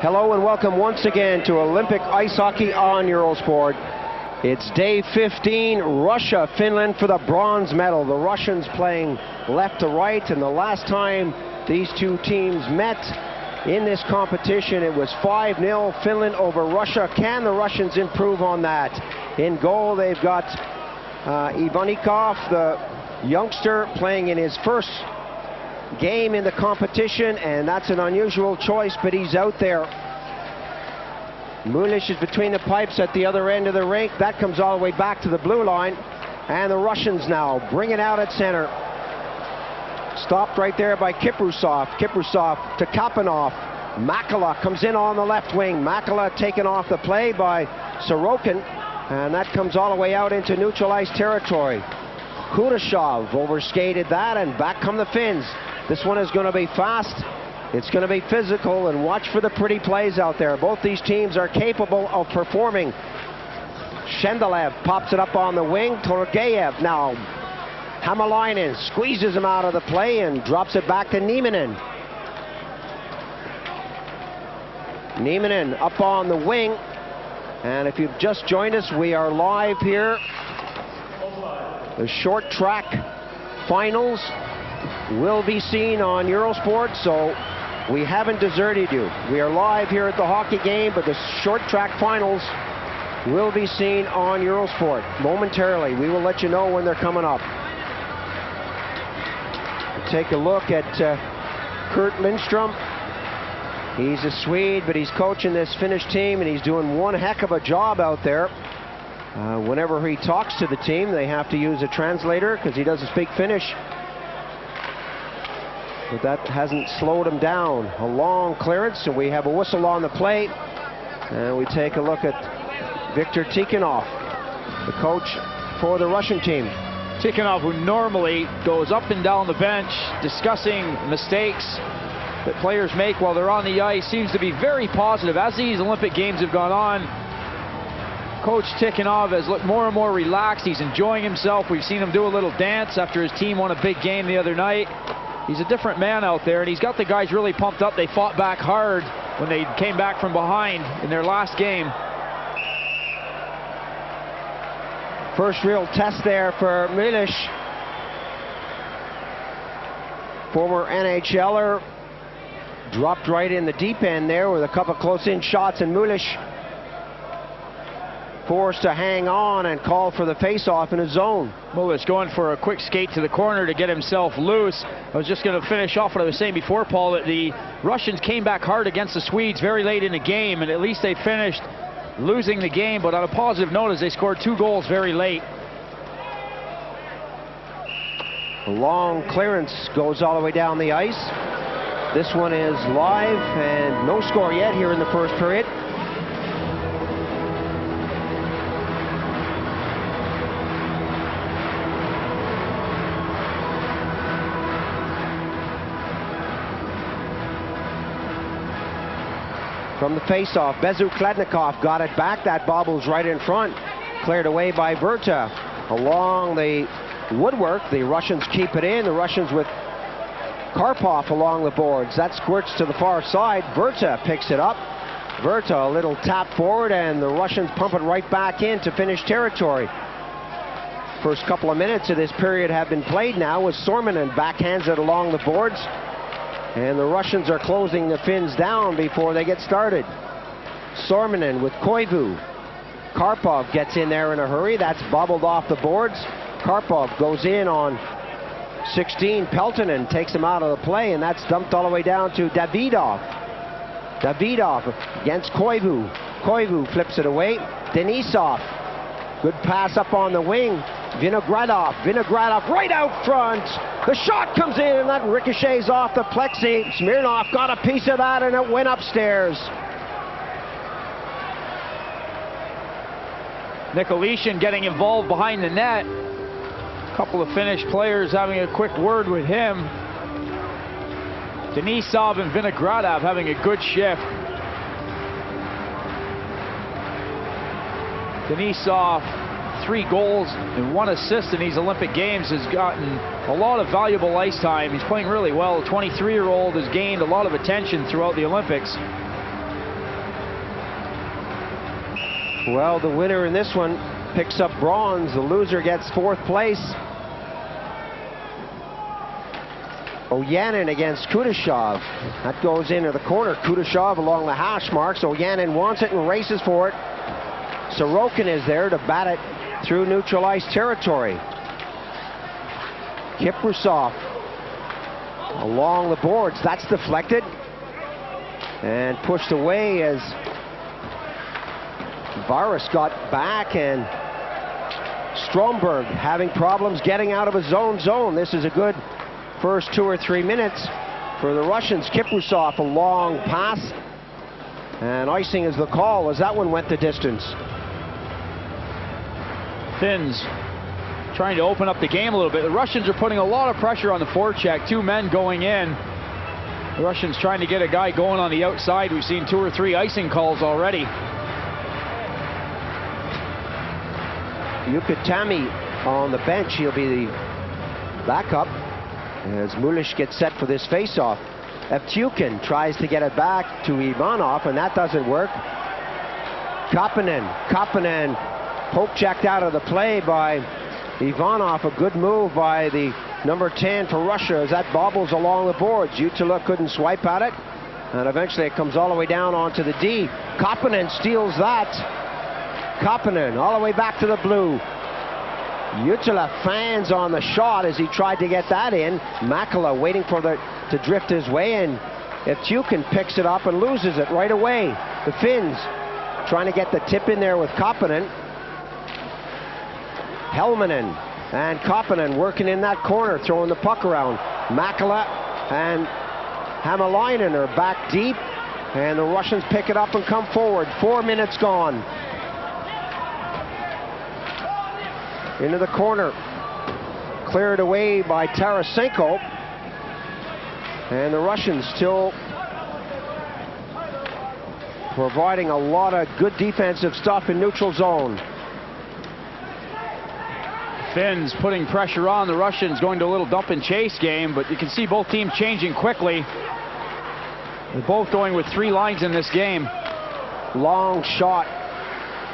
Hello and welcome once again to Olympic Ice Hockey on Eurosport. It's day 15, Russia, Finland for the bronze medal. The Russians playing left to right, and the last time these two teams met in this competition, it was 5-0 Finland over Russia. Can the Russians improve on that? In goal, they've got Ivanikov, the youngster, playing in his first game in the competition, and that's an unusual choice, but he's out there. Mulish is between the pipes at the other end of the rink. That comes all the way back to the blue line, and the Russians now bring it out at center. Stopped right there by Kiprusov. Kiprusov to Kapanov. Makala comes in on the left wing. Makala taken off the play by Sorokin, and that comes all the way out into neutral ice territory. Kudashov overskated that, and back come the Finns. This one is going to be fast, it's going to be physical, and watch for the pretty plays out there. Both these teams are capable of performing. Shendelev pops it up on the wing. Torgeyev now. Hamalainen squeezes him out of the play and drops it back to Nieminen. Nieminen up on the wing. And if you've just joined us, we are live here. The short track finals will be seen on Eurosport, so we haven't deserted you. We are live here at the hockey game, but the short track finals will be seen on Eurosport momentarily. We will let you know when they're coming up. Take a look at Kurt Lindstrom. He's a Swede, but he's coaching this Finnish team, and he's doing one heck of a job out there. Whenever he talks to the team, they have to use a translator because he doesn't speak Finnish. But that hasn't slowed him down. A long clearance, and we have a whistle on the plate. And we take a look at Viktor Tikhonov, the coach for the Russian team. Tikhonov, who normally goes up and down the bench discussing mistakes that players make while they're on the ice, seems to be very positive. As these Olympic Games have gone on, Coach Tikhonov has looked more and more relaxed. He's enjoying himself. We've seen him do a little dance after his team won a big game the other night. He's a different man out there, and he's got the guys really pumped up. They fought back hard when they came back from behind in their last game. First real test there for Mulish. Former NHLer, dropped right in the deep end there with a couple close-in shots, and Mulish forced to hang on and call for the face-off in his zone. Mulish going for a quick skate to the corner to get himself loose. I was just going to finish off what I was saying before, Paul, that the Russians came back hard against the Swedes very late in the game, and at least they finished losing the game, but on a positive note, as they scored 2 goals very late. A long clearance goes all the way down the ice. This one is live, and no score yet here in the first period. From the face-off, Bezukladnikov got it back. That bobbles right in front. Cleared away by Verta. Along the woodwork, the Russians keep it in. The Russians with Karpov along the boards. That squirts to the far side. Verta picks it up. Verta, a little tap forward, and the Russians pump it right back into Finnish territory. First couple of minutes of this period have been played now as Sorminen backhands it along the boards. And the Russians are closing the Finns down before they get started. Sorminen with Koivu. Karpov gets in there in a hurry. That's bobbled off the boards. Karpov goes in on 16. Peltonen takes him out of the play, and that's dumped all the way down to Davidov. Davidov against Koivu. Koivu flips it away. Denisov. Good pass up on the wing. Vinogradov. Vinogradov right out front. The shot comes in, and that ricochets off the plexi. Smirnov got a piece of that, and it went upstairs. Nicolishin getting involved behind the net. A couple of Finnish players having a quick word with him. Denisov and Vinogradov having a good shift. Denisov, 3 goals and 1 assist in these Olympic Games, has gotten a lot of valuable ice time. He's playing really well. The 23-year-old has gained a lot of attention throughout the Olympics. Well, the winner in this one picks up bronze. The loser gets 4th place. Oyanin against Kudashov. That goes into the corner. Kudashov along the hash marks. Oyanin wants it and races for it. Sorokin is there to bat it through neutral ice territory. Kiprusov along the boards. That's deflected and pushed away as Varus got back, and Stromberg having problems getting out of his own zone. This is a good first 2 or 3 minutes for the Russians. Kiprusov, a long pass, and icing is the call as that one went the distance. Finns trying to open up the game a little bit. The Russians are putting a lot of pressure on the forecheck. 2 men going in. The Russians trying to get a guy going on the outside. We've seen 2 or 3 icing calls already. Yukutami on the bench. He'll be the backup as Mulish gets set for this face-off. Evtukin tries to get it back to Ivanov, and that doesn't work. Kapanen poke-checked out of the play by Ivanov. A good move by the number 10 for Russia as that bobbles along the boards. Jutila couldn't swipe at it, and eventually it comes all the way down onto the D. Kapanen steals that. Kapanen all the way back to the blue. Jutila fans on the shot as he tried to get that in. Makala waiting for to drift his way, and Evtukin picks it up and loses it right away. The Finns trying to get the tip in there with Kapanen. Helmanen and Kapanen working in that corner, throwing the puck around. Makala and Hämäläinen are back deep, and the Russians pick it up and come forward. 4 minutes gone. Into the corner. Cleared away by Tarasenko. And the Russians still providing a lot of good defensive stuff in neutral zone. Finns putting pressure on. The Russians going to a little dump and chase game, but you can see both teams changing quickly. They're both going with 3 lines in this game. Long shot,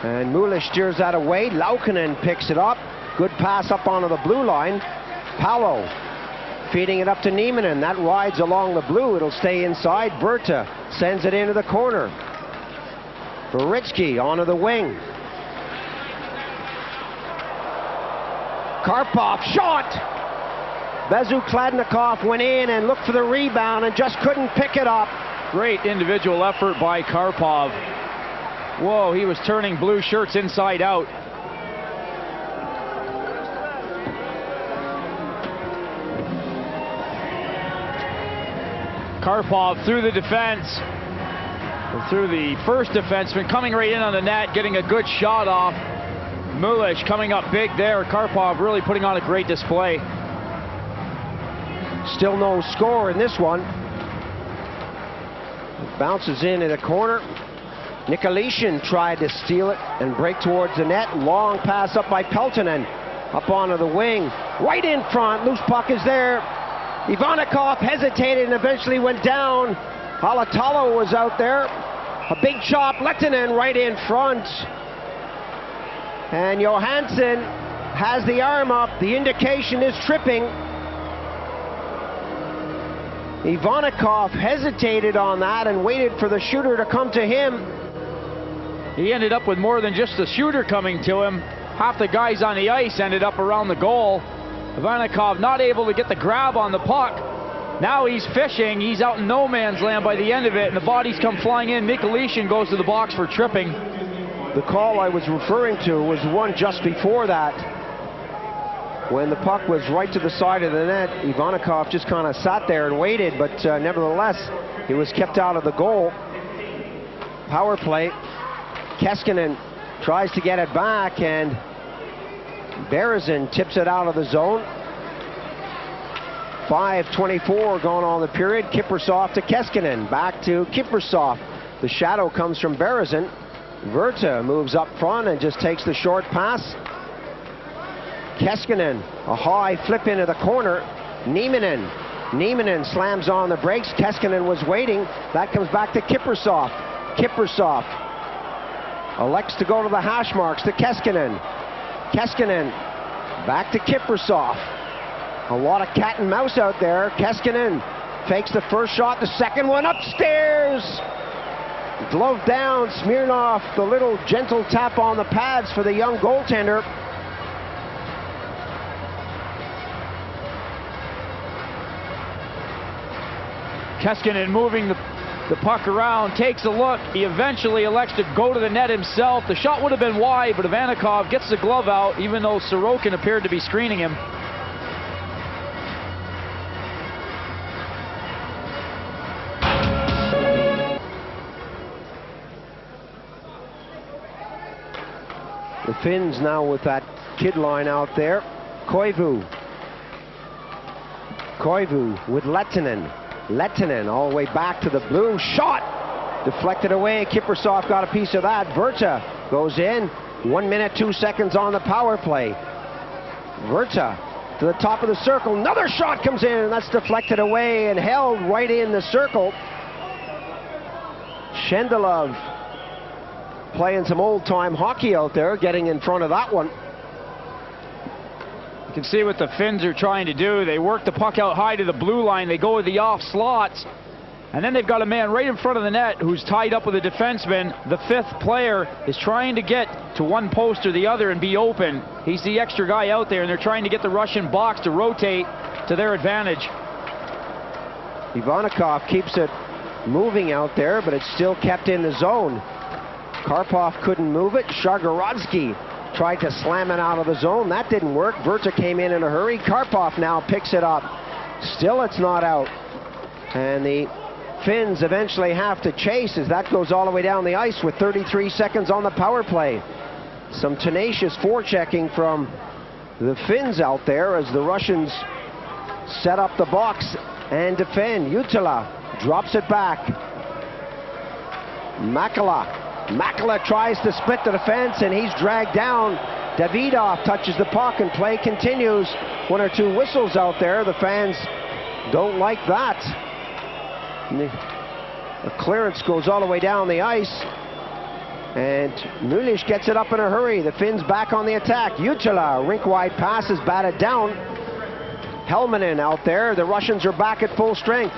and Mulish steers that away. Laukkanen picks it up. Good pass up onto the blue line. Palo feeding it up to Nieminen. That rides along the blue. It'll stay inside. Berta sends it into the corner. Beritsky onto the wing. Karpov shot. Bezukladnikov went in and looked for the rebound and just couldn't pick it up. Great individual effort by Karpov. Whoa, he was turning blue shirts inside out. Karpov through the defense, through the first defenseman, coming right in on the net, getting a good shot off. Mulish coming up big there. Karpov really putting on a great display. Still no score in this one. It bounces in the corner. Nikolitin tried to steal it and break towards the net. Long pass up by Peltonen. Up onto the wing. Right in front. Loose puck is there. Ivanikov hesitated and eventually went down. Halatalo was out there. A big chop. Lehtinen right in front. And Johansson has the arm up. The indication is tripping. Ivanikov hesitated on that and waited for the shooter to come to him. He ended up with more than just the shooter coming to him. Half the guys on the ice ended up around the goal. Ivanikov not able to get the grab on the puck. Now he's fishing. He's out in no man's land by the end of it, and the bodies come flying in. Nikolitin goes to the box for tripping. The call I was referring to was the one just before that, when the puck was right to the side of the net. Ivanikov just kind of sat there and waited, but nevertheless, he was kept out of the goal. Power play. Keskinen tries to get it back, and Berezin tips it out of the zone. 5:24 going on the period. Kiprusov to Keskinen. Back to Kiprusov. The shadow comes from Berezin. Verta moves up front and just takes the short pass. Keskinen, a high flip into the corner. Nieminen slams on the brakes. Keskinen was waiting. That comes back to Kiprusov. Kiprusov elects to go to the hash marks to Keskinen. Keskinen back to Kiprusoff. A lot of cat and mouse out there. Keskinen fakes the first shot, the second one upstairs. Glove down, Smirnov, the little gentle tap on the pads for the young goaltender. Keskinen moving the puck around, takes a look. He eventually elects to go to the net himself. The shot would have been wide, but Ivanikov gets the glove out, even though Sorokin appeared to be screening him. The Finns now with that kid line out there. Koivu. Koivu with Lehtinen. Lehtinen all the way back to the blue. Shot! Deflected away. Kiprusoff got a piece of that. Virta goes in. 1 minute, 2 seconds on the power play. Virta to the top of the circle. Another shot comes in, and that's deflected away and held right in the circle. Shendelov playing some old-time hockey out there, getting in front of that one. You can see what the Finns are trying to do. They work the puck out high to the blue line. They go with the off slots. And then they've got a man right in front of the net who's tied up with a defenseman. The fifth player is trying to get to one post or the other and be open. He's the extra guy out there, and they're trying to get the Russian box to rotate to their advantage. Ivanikov keeps it moving out there, but it's still kept in the zone. Karpov couldn't move it. Shargorodsky tried to slam it out of the zone. That didn't work. Virta came in a hurry. Karpov now picks it up. Still it's not out. And the Finns eventually have to chase as that goes all the way down the ice with 33 seconds on the power play. Some tenacious forechecking from the Finns out there as the Russians set up the box and defend. Jutila drops it back. Makala tries to split the defense, and he's dragged down. Davidov touches the puck, and play continues. 1 or 2 whistles out there. The fans don't like that. The clearance goes all the way down the ice, and Mulish gets it up in a hurry. The Finns back on the attack. Jutila, rink-wide pass is batted down. Helminen out there. The Russians are back at full strength.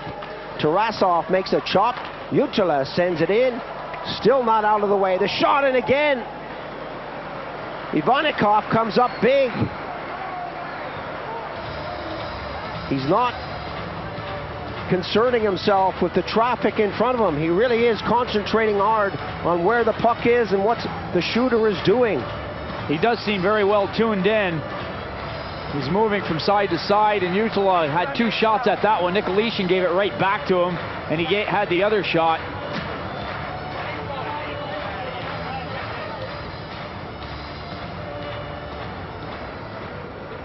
Tarasov makes a chop. Jutila sends it in. Still not out of the way. The shot in again. Ivanikov comes up big. He's not concerning himself with the traffic in front of him. He really is concentrating hard on where the puck is and what the shooter is doing. He does seem very well tuned in. He's moving from side to side, and Jutila had 2 shots at that one. Nicolishin gave it right back to him, and he had the other shot.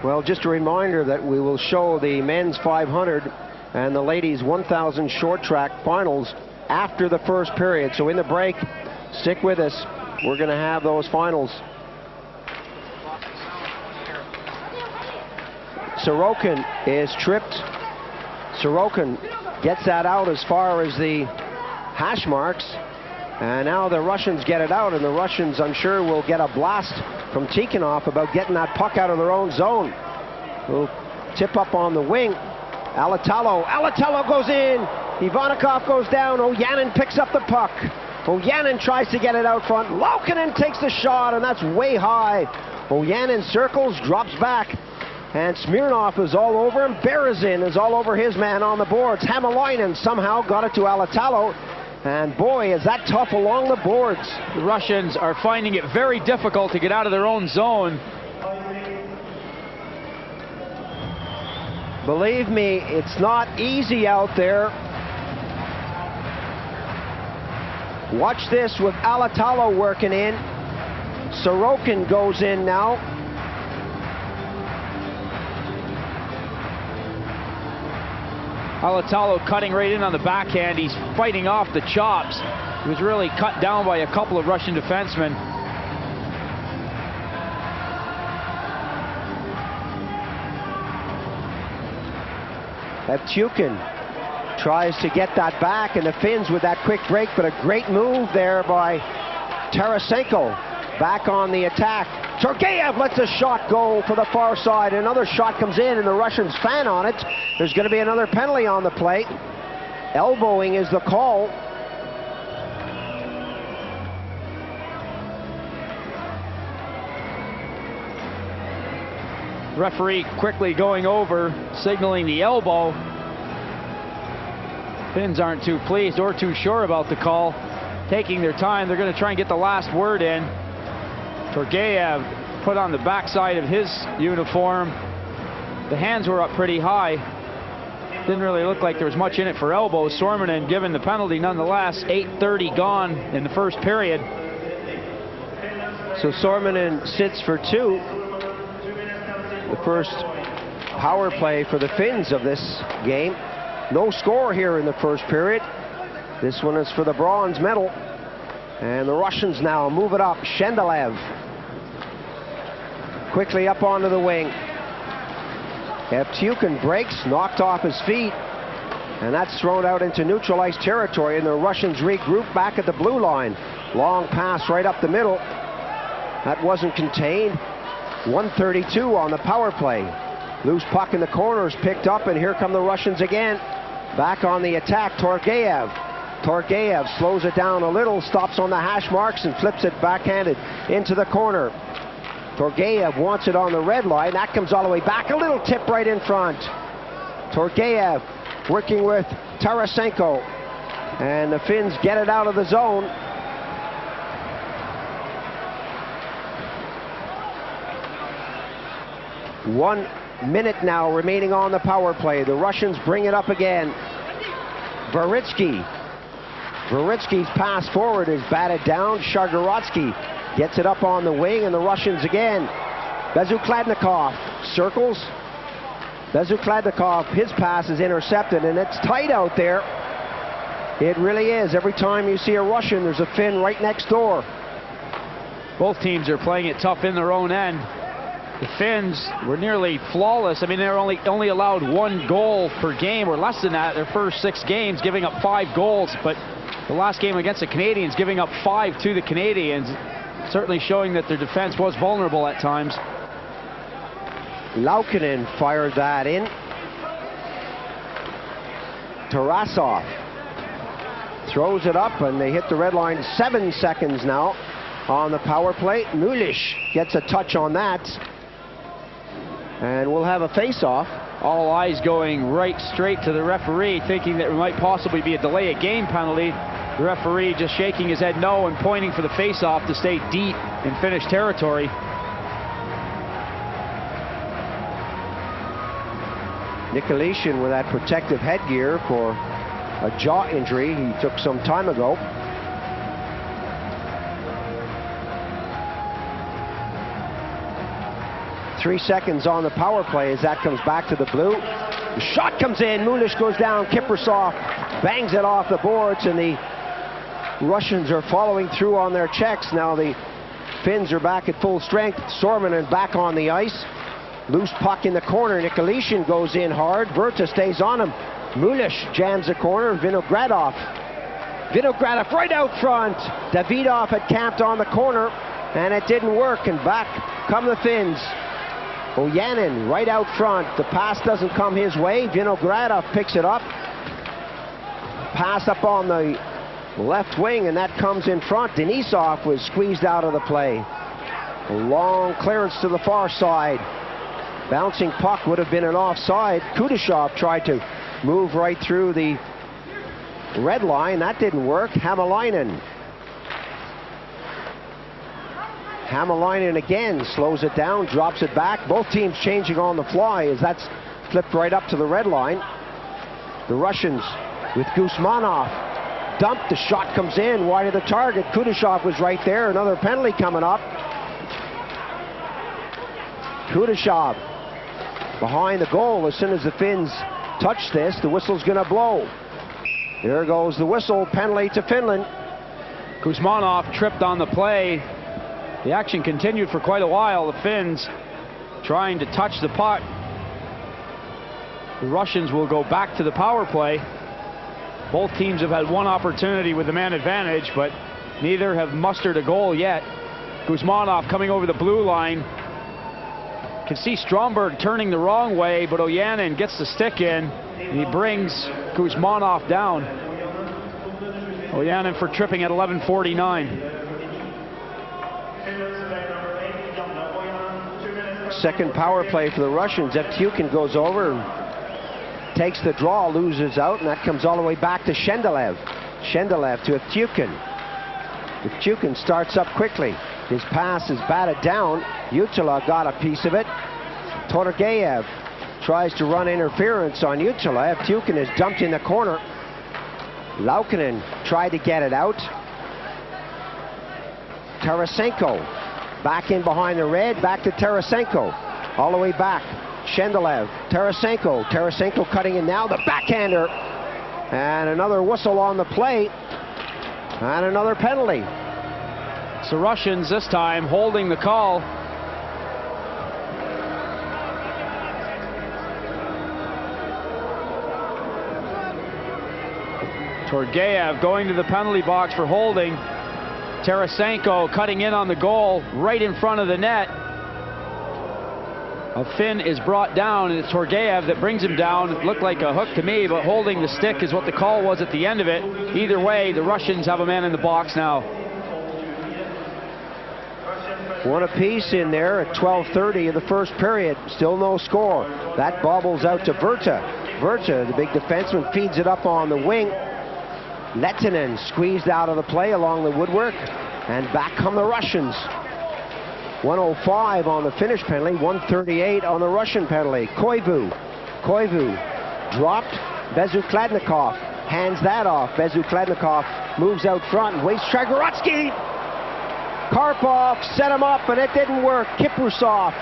Well, just a reminder that we will show the men's 500 and the ladies 1,000 short track finals after the first period. So in the break, stick with us. We're going to have those finals. Sorokin is tripped. Sorokin gets that out as far as the hash marks. And now the Russians get it out, and the Russians, I'm sure, will get a blast from Tikhonov about getting that puck out of their own zone. Will tip up on the wing. Alatalo goes in. Ivanikov goes down. Ojanen picks up the puck. Ojanen tries to get it out front. Laukkanen takes the shot, and that's way high. Ojanen circles, drops back, and Smirnov is all over him. Berezin is all over his man on the boards. Hamalainen somehow got it to Alatalo. And boy, is that tough along the boards. The Russians are finding it very difficult to get out of their own zone. Believe me, it's not easy out there. Watch this with Alatalo working in. Sorokin goes in now. Alatalo cutting right in on the backhand. He's fighting off the chops. He was really cut down by a couple of Russian defensemen. Evtukin tries to get that back, and the Finns with that quick break, but a great move there by Tarasenko back on the attack. Turgeyev lets a shot go for the far side. Another shot comes in, and the Russians fan on it. There's going to be another penalty on the play. Elbowing is the call. Referee quickly going over, signaling the elbow. Finns aren't too pleased or too sure about the call. Taking their time, they're going to try and get the last word in. Turgeyev put on the backside of his uniform. The hands were up pretty high. Didn't really look like there was much in it for elbows. Sormanen given the penalty nonetheless. 8:30 gone in the first period. So Sormanen sits for 2. The first power play for the Finns of this game. No score here in the first period. This one is for the bronze medal. And the Russians now move it up. Shendelev quickly up onto the wing. Evtukin breaks, knocked off his feet, and that's thrown out into neutral ice territory, and the Russians regroup back at the blue line. Long pass right up the middle. That wasn't contained. 1:32 on the power play. Loose puck in the corner is picked up, and here come the Russians again. Back on the attack, Turgeyev. Turgeyev slows it down a little, stops on the hash marks, and flips it backhanded into the corner. Turgeyev wants it on the red line. That comes all the way back. A little tip right in front. Turgeyev working with Tarasenko. And the Finns get it out of the zone. One minute now remaining on the power play. The Russians bring it up again. Varitsky's pass forward is batted down. Shagorodsky gets it up on the wing, and the Russians again. Bezukladnikov circles. Bezukladnikov, his pass is intercepted, and it's tight out there. It really is. Every time you see a Russian, there's a Finn right next door. Both teams are playing it tough in their own end. The Finns were nearly flawless. I mean, they're only allowed 1 goal per game, or less than that, their first 6 games, giving up 5 goals. But the last game against the Canadians, giving up 5 to the Canadians, certainly showing that their defense was vulnerable at times. Laukkanen fired that in. Tarasov throws it up, and they hit the red line. 7 seconds now on the power play. Mulish gets a touch on that. And we'll have a face-off. All eyes going right straight to the referee, thinking that there might possibly be a delay of game penalty. The referee just shaking his head no and pointing for the face-off to stay deep in Finnish territory. Nikolitin with that protective headgear for a jaw injury he took some time ago. Three seconds on the power play as that comes back to the blue. The shot comes in, Mulish goes down, Kiprusoff bangs it off the boards, and the Russians are following through on their checks. Now the Finns are back at full strength. Sormanen back on the ice. Loose puck in the corner. Nikolitin goes in hard. Verta stays on him. Mulish jams the corner. Vinogradov right out front. Davidov had camped on the corner, and it didn't work, and back come the Finns. Ojanen right out front. The pass doesn't come his way. Vinogradov picks it up. Pass up on the left wing, and that comes in front. Denisov was squeezed out of the play. A long clearance to the far side. Bouncing puck would have been an offside. Kudashov tried to move right through the red line. That didn't work. Hämäläinen again slows it down, drops it back. Both teams changing on the fly as that's flipped right up to the red line. The Russians with Gusmanov dumped. The shot comes in wide of the target. Kudashov was right there. Another penalty coming up. Kudashov behind the goal. As soon as the Finns touch this, the whistle's going to blow. There goes the whistle. Penalty to Finland. Gusmanov tripped on the play. The action continued for quite a while. The Finns trying to touch the puck. The Russians will go back to the power play. Both teams have had one opportunity with the man advantage, but Neither have mustered a goal yet. Guzmanov coming over the blue line. Can see Stromberg turning the wrong way, but Ojanen gets the stick in, and he brings Guzmanov down. Ojanen for tripping at 11:49. Second power play for the Russians. Evtyukin goes over and takes the draw, loses out, and that comes all the way back to Shendelev. Shendelev to Evtyukin. Evtyukin starts up quickly. His pass is batted down. Utila got a piece of it. Torgeyev tries to run interference on Utila. Evtyukin is dumped in the corner. Laukkanen tried to get it out. Tarasenko back in behind the red, back to Tarasenko. All the way back. Shendelev, Tarasenko. Tarasenko cutting in now, the backhander. And another whistle on the play. And another penalty. It's the Russians this time holding the call. Torgeyev going to the penalty box for holding. Tarasenko cutting in on the goal right in front of the net. A Finn is brought down, and it's Torgeyev that brings him down. It looked like a hook to me, but holding the stick is what the call was at the end of it. Either way, the Russians have a man in the box now. One apiece in there at 12:30 of the first period. Still no score. That bobbles out to Virta. Virta, the big defenseman, feeds it up on the wing. Lehtinen squeezed out of the play along the woodwork, and back come the Russians. 105 on the Finnish penalty, 138 on the Russian penalty. Koivu dropped. Bezukladnikov hands that off. Bezukladnikov moves out front and waits Shagorotsky. Karpov set him up, and it didn't work. Kiprusov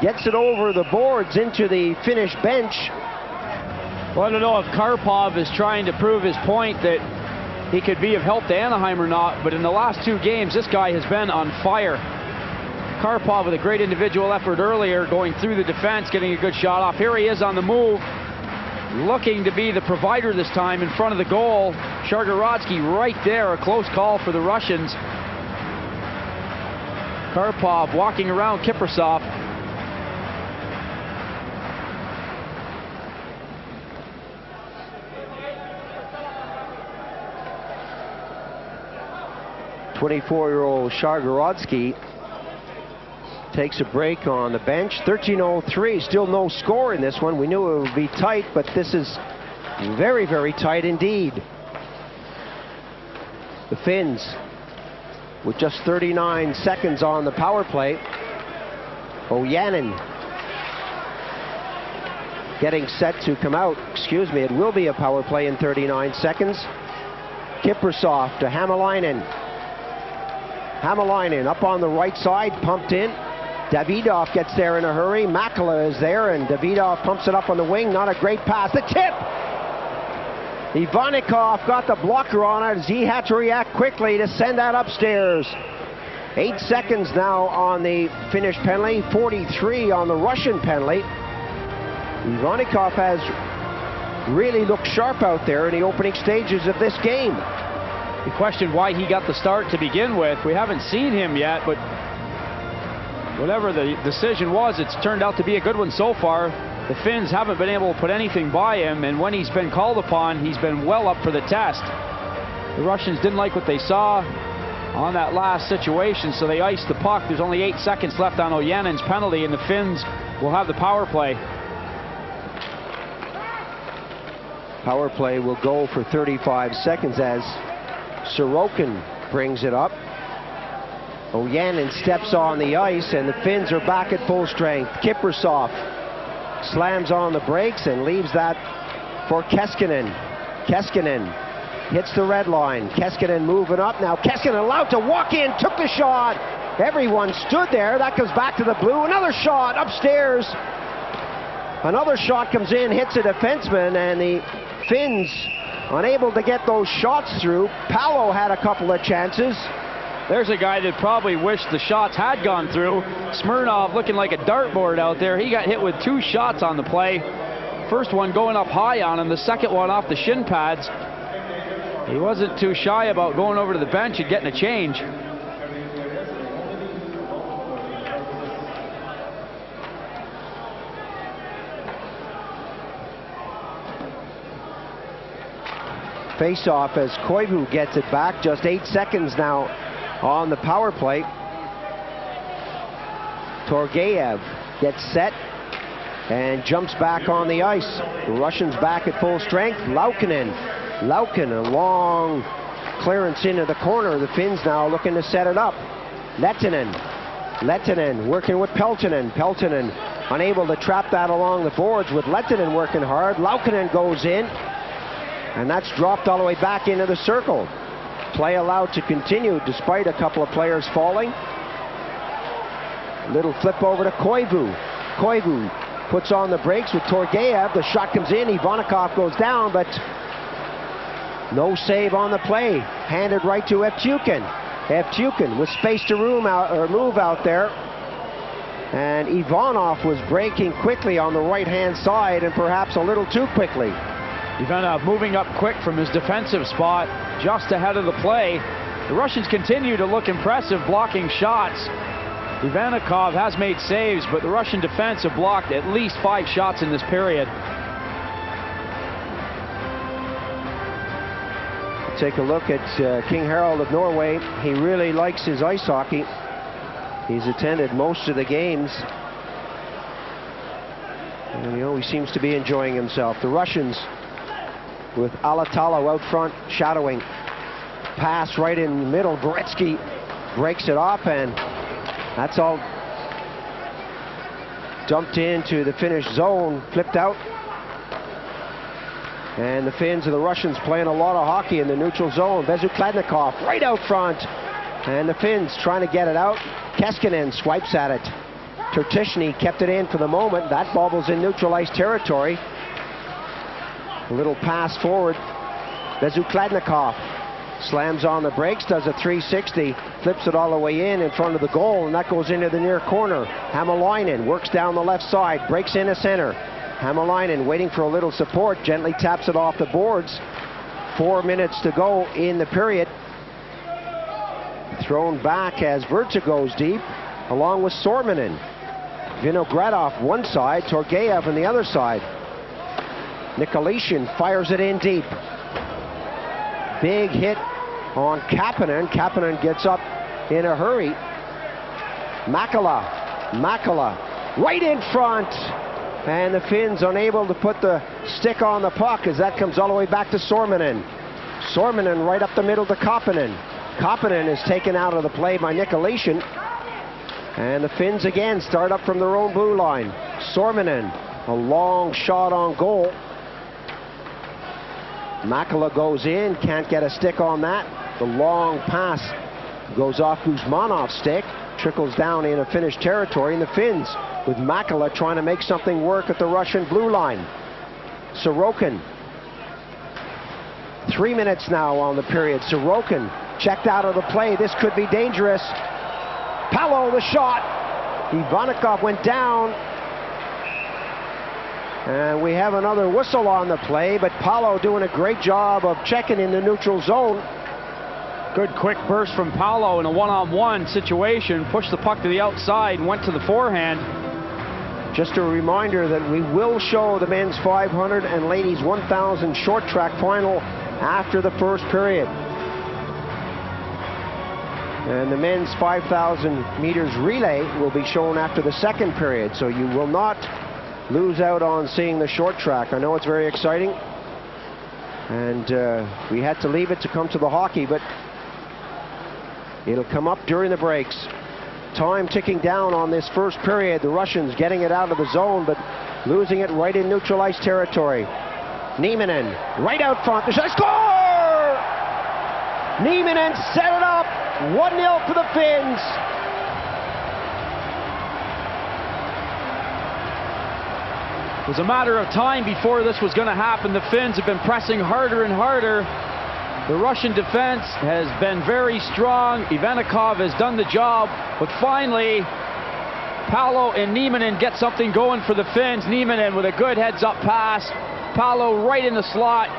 gets it over the boards into the Finnish bench. Well, I don't know if Karpov is trying to prove his point that he could be of help to Anaheim or not, but in the last two games, this guy has been on fire. Karpov with a great individual effort earlier, going through the defense, getting a good shot off. Here he is on the move, looking to be the provider this time in front of the goal. Shagorotsky right there, a close call for the Russians. Karpov walking around Kiprusov. .24-year-old Shagorotsky takes a break on the bench. 13:03, still no score in this one. We knew it would be tight, but this is very, very tight indeed. The Finns with just 39 seconds on the power play. Ojanen getting set to come out. Excuse me, it will be a power play in 39 seconds. Kiprusov to Hämäläinen. Hämäläinen up on the right side, pumped in. Davidov gets there in a hurry. Makala is there, and Davidov pumps it up on the wing. Not a great pass. The tip! Ivanikov got the blocker on it as he had to react quickly to send that upstairs. 8 seconds now on the Finnish penalty, 43 on the Russian penalty. Ivanikov has really looked sharp out there in the opening stages of this game. You question why he got the start to begin with. We haven't seen him yet, but whatever the decision was, it's turned out to be a good one so far. The Finns haven't been able to put anything by him, and when he's been called upon, he's been well up for the test. The Russians didn't like what they saw on that last situation, so they iced the puck. There's only 8 seconds left on Ojanen's penalty, and the Finns will have the power play. Power play will go for 35 seconds as Sorokin brings it up. Ojanen steps on the ice, and the Finns are back at full strength. Kiprusov slams on the brakes and leaves that for Keskinen. Keskinen hits the red line. Keskinen moving up now. Keskinen allowed to walk in, took the shot. Everyone stood there. That goes back to the blue. Another shot upstairs. Another shot comes in, hits a defenseman, and the Finns unable to get those shots through. Paolo had a couple of chances. There's a guy that probably wished the shots had gone through. Smirnov looking like a dartboard out there. He got hit with 2 shots on the play. First one going up high on him, the second one off the shin pads. He wasn't too shy about going over to the bench and getting a change. Face-off as Koivu gets it back. Just 8 seconds now on the power play. Torgeyev gets set and jumps back on the ice. The Russians back at full strength. Laukin, a long clearance into the corner. The Finns now looking to set it up. Lehtinen working with Peltonen. Peltonen unable to trap that along the boards with Lehtinen working hard. Laukin goes in, and that's dropped all the way back into the circle. Play allowed to continue despite a couple of players falling. Little flip over to Koivu. Koivu puts on the brakes with Torgeyev. The shot comes in. Ivanikov goes down, but no save on the play. Handed right to Evtukin. Evtukin with space to move out there. And Ivanov was breaking quickly on the right-hand side, and perhaps a little too quickly. Ivanov moving up quick from his defensive spot, just ahead of the play. The Russians continue to look impressive, blocking shots. Ivanikov has made saves, but the Russian defense have blocked at least 5 shots in this period. Take a look at King Harald of Norway. He really likes his ice hockey. He's attended most of the games, and he seems to be enjoying himself. The Russians with Alatalo out front shadowing. Pass right in the middle. Goretzky breaks it off, and that's all dumped into the Finnish zone, flipped out. And the Finns and the Russians playing a lot of hockey in the neutral zone. Bezukladnikov right out front. And the Finns trying to get it out. Keskinen swipes at it. Tertishny kept it in for the moment. That bobble's in neutral ice territory. A little pass forward. Bezukladnikov slams on the brakes, does a 360, flips it all the way in front of the goal, and that goes into the near corner. Hämäläinen works down the left side, breaks into center. Hämäläinen waiting for a little support, gently taps it off the boards. 4 minutes to go in the period. Thrown back as Virta goes deep, along with Sormanen. Vinogradov one side, Torgeyev on the other side. Nikolitin fires it in deep. Big hit on Kapanen. Kapanen gets up in a hurry. Makala right in front. And the Finns unable to put the stick on the puck as that comes all the way back to Sormanen. Sormanen right up the middle to Kapanen. Kapanen is taken out of the play by Nikolitin. And the Finns again start up from their own blue line. Sormanen, a long shot on goal. Makala goes in, can't get a stick on that. The long pass goes off Guzmanov's stick, trickles down into Finnish territory, and the Finns with Makala trying to make something work at the Russian blue line. Sorokin. 3 minutes now on the period. Sorokin checked out of the play. This could be dangerous. Palo the shot. Ivanikov went down. And we have another whistle on the play, but Palo doing a great job of checking in the neutral zone. Good quick burst from Palo in a one-on-one situation. Pushed the puck to the outside and went to the forehand. Just a reminder that we will show the men's 500 and ladies 1,000 short track final after the first period. And the men's 5,000 meters relay will be shown after the second period, so you will not lose out on seeing the short track. I know it's very exciting, and we had to leave it to come to the hockey, but it'll come up during the breaks. Time ticking down on this first period. The Russians getting it out of the zone, but losing it right in neutral ice territory. Nieminen right out front. The shot, score! Nieminen set it up. 1-0 for the Finns. It was a matter of time before this was going to happen. The Finns have been pressing harder and harder. The Russian defense has been very strong. Ivanikov has done the job, but finally, Palo and Nieminen get something going for the Finns. Nieminen with a good heads-up pass. Palo right in the slot.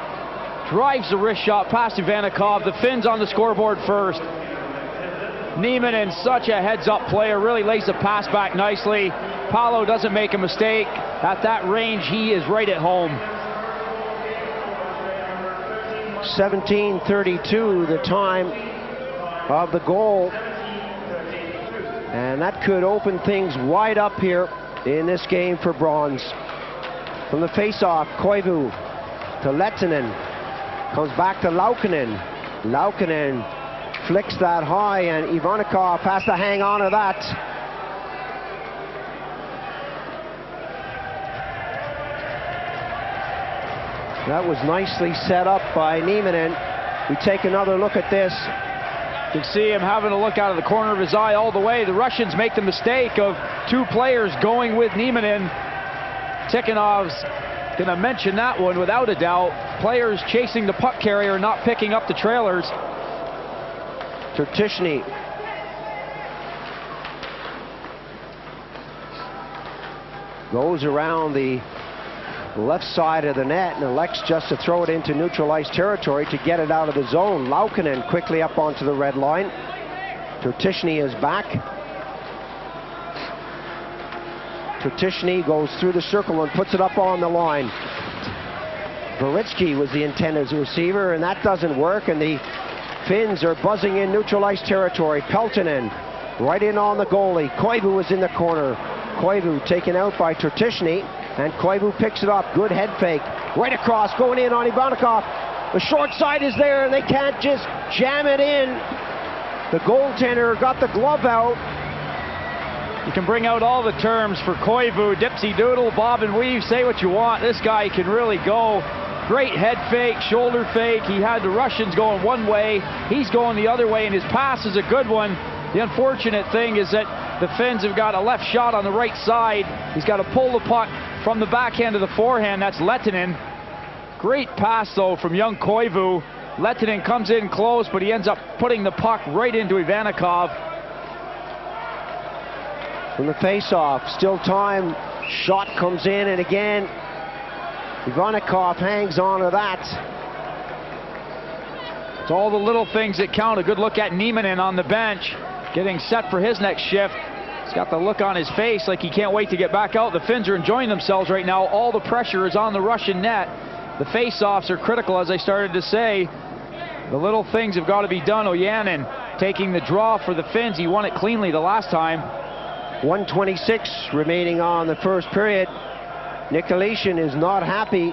drives the wrist shot past Ivanikov. The Finns on the scoreboard first. Nieminen, such a heads-up player, really lays the pass back nicely. Paolo doesn't make a mistake. At that range, he is right at home. 17:32 the time of the goal. And that could open things wide up here in this game for bronze. From the face-off, Koivu to Lehtinen. Comes back to Laukkanen. Laukkanen flicks that high, and Ivanikov has to hang on to that. That was nicely set up by Nieminen. We take another look at this. You can see him having a look out of the corner of his eye all the way. The Russians make the mistake of two players going with Nieminen. Tikhonov's going to mention that one without a doubt. Players chasing the puck carrier, not picking up the trailers. Tertishny. Goes around the left side of the net and elects just to throw it into neutral ice territory to get it out of the zone. Laukkanen quickly up onto the red line. Tertishny is back. Tertishny goes through the circle and puts it up on the line. Veritsky was the intended receiver, and that doesn't work, and the Finns are buzzing in neutral ice territory. Peltonen right in on the goalie. Koivu was in the corner. Koivu taken out by Tertishny, and Koivu picks it up. Good head fake. Right across, going in on Ivanikov. The short side is there, and they can't just jam it in. The goaltender got the glove out. You can bring out all the terms for Koivu. Dipsy doodle, bob and weave, say what you want. This guy can really go. Great head fake, shoulder fake. He had the Russians going one way. He's going the other way, and his pass is a good one. The unfortunate thing is that the Finns have got a left shot on the right side. He's got to pull the puck from the backhand to the forehand. That's Lehtinen. Great pass, though, from young Koivu. Lehtinen comes in close, but he ends up putting the puck right into Ivanikov. From the face-off, still time. Shot comes in, and again, Ivanikov hangs on to that. It's all the little things that count. A good look at Nieminen on the bench, getting set for his next shift. He's got the look on his face like he can't wait to get back out. The Finns are enjoying themselves right now. All the pressure is on the Russian net. The face-offs are critical, as I started to say. The little things have got to be done. Ojanen taking the draw for the Finns. He won it cleanly the last time. 1:26 remaining on the first period. Nikolitin is not happy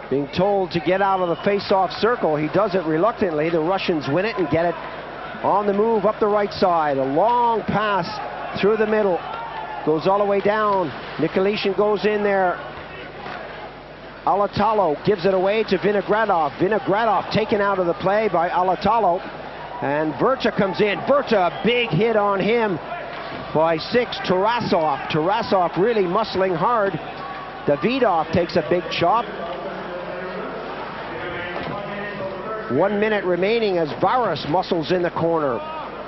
being told to get out of the face-off circle. He does it reluctantly. The Russians win it and get it on the move up the right side. A long pass through the middle. Goes all the way down. Nikolitin goes in there. Alatalo gives it away to Vinogradov. Vinogradov taken out of the play by Alatalo. And Verta comes in. Verta, a big hit on him by 6, Tarasov. Tarasov really muscling hard. Davidov takes a big chop. 1 minute remaining as Varas muscles in the corner.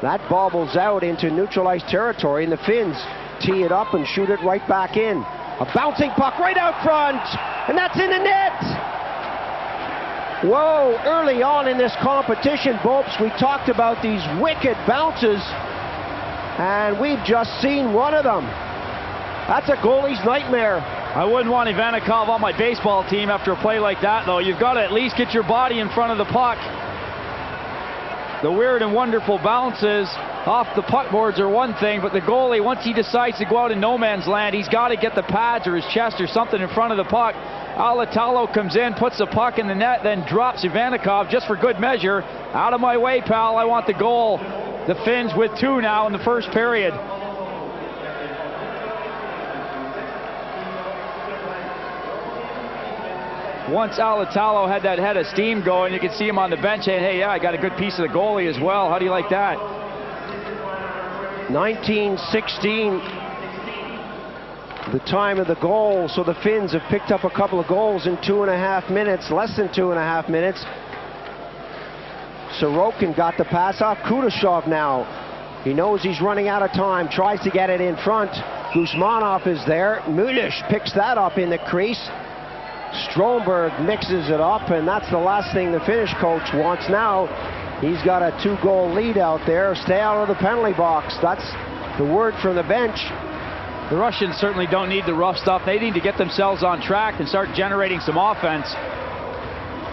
That bobbles out into neutral ice territory, and the Finns tee it up and shoot it right back in. A bouncing puck right out front, and that's in the net. Whoa, early on in this competition, Bopes, we talked about these wicked bounces, and we've just seen one of them. That's a goalie's nightmare. I wouldn't want Ivanikov on my baseball team after a play like that, though. You've got to at least get your body in front of the puck. The weird and wonderful bounces off the puck boards are one thing, but the goalie, once he decides to go out in no man's land, he's got to get the pads or his chest or something in front of the puck. Alatalo comes in, puts the puck in the net, then drops Ivanikov just for good measure. Out of my way, pal, I want the goal. The Finns with 2 now in the first period. Once Alatalo had that head of steam going, you could see him on the bench saying, hey, yeah, I got a good piece of the goalie as well. How do you like that? 19:16, the time of the goal. So the Finns have picked up a couple of goals in 2.5 minutes, less than 2.5 minutes. Sorokin got the pass off. Kudashov now. He knows he's running out of time, tries to get it in front. Guzmanov is there. Mulish picks that up in the crease. Stromberg mixes it up, and that's the last thing the Finnish coach wants now. He's got a 2-goal lead out there. Stay out of the penalty box. That's the word from the bench. The Russians certainly don't need the rough stuff. They need to get themselves on track and start generating some offense.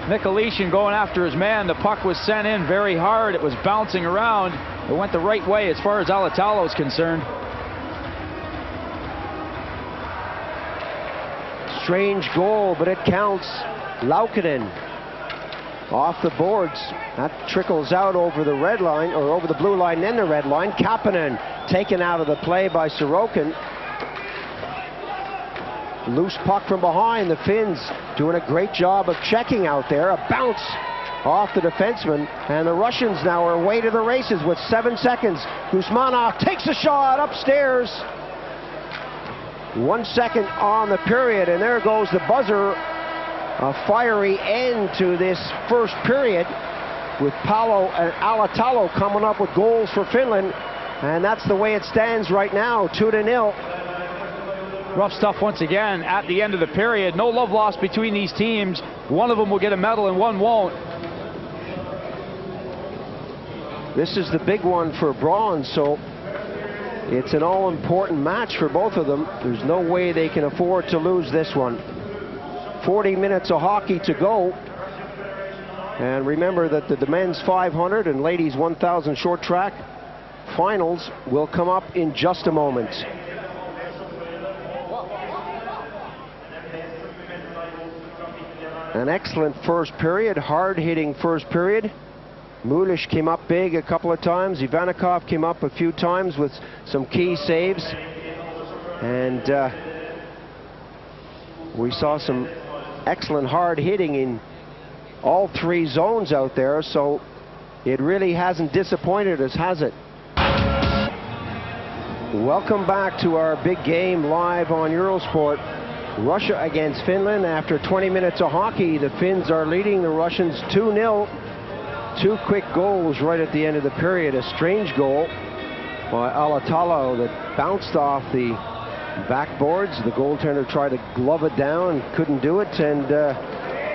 Mikhalishin going after his man. The puck was sent in very hard. It was bouncing around. It went the right way as far as Alatalo is concerned. Strange goal, but it counts. Laukkanen off the boards. That trickles out over the red line, or over the blue line, then the red line. Kapanen taken out of the play by Sorokin. Loose puck from behind. The Finns doing a great job of checking out there. A bounce off the defenseman, and the Russians now are away to the races with 7 seconds. Gusmanov takes a shot upstairs. 1 second on the period, and there goes the buzzer. A fiery end to this first period, with Paolo and Alatalo coming up with goals for Finland, and that's the way it stands right now, 2-0. Rough stuff once again at the end of the period. No love lost between these teams. One of them will get a medal and one won't. This is the big one for bronze, so it's an all-important match for both of them. There's no way they can afford to lose this one. 40 minutes of hockey to go. And remember that the men's 500 and ladies 1,000 short track finals will come up in just a moment. An excellent first period, hard-hitting first period. Mulish came up big a couple of times. Ivanikov came up a few times with some key saves. And we saw some excellent hard hitting in all three zones out there, so it really hasn't disappointed us, has it? Welcome back to our big game live on Eurosport. Russia against Finland. After 20 minutes of hockey, the Finns are leading the Russians 2-0. Two quick goals right at the end of the period. A strange goal by Alatalo that bounced off the backboards. The goaltender tried to glove it down and couldn't do it, and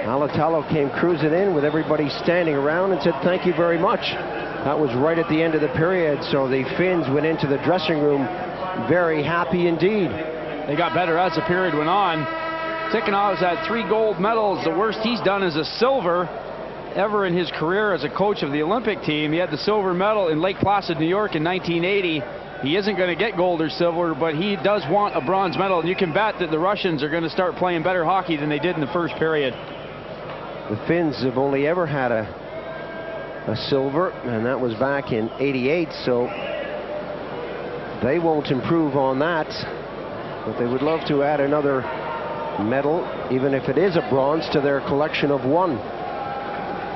Alatalo came cruising in with everybody standing around and said thank you very much. That was right at the end of the period, so the Finns went into the dressing room very happy indeed. They got better as the period went on. Tikhonov's had 3 gold medals. The worst he's done is a silver ever in his career as a coach of the Olympic team. He had the silver medal in Lake Placid, New York in 1980. He isn't going to get gold or silver, but he does want a bronze medal, and you can bet that the Russians are going to start playing better hockey than they did in the first period. The Finns have only ever had a silver, and that was back in '88, so they won't improve on that. But they would love to add another medal, even if it is a bronze, to their collection of 1.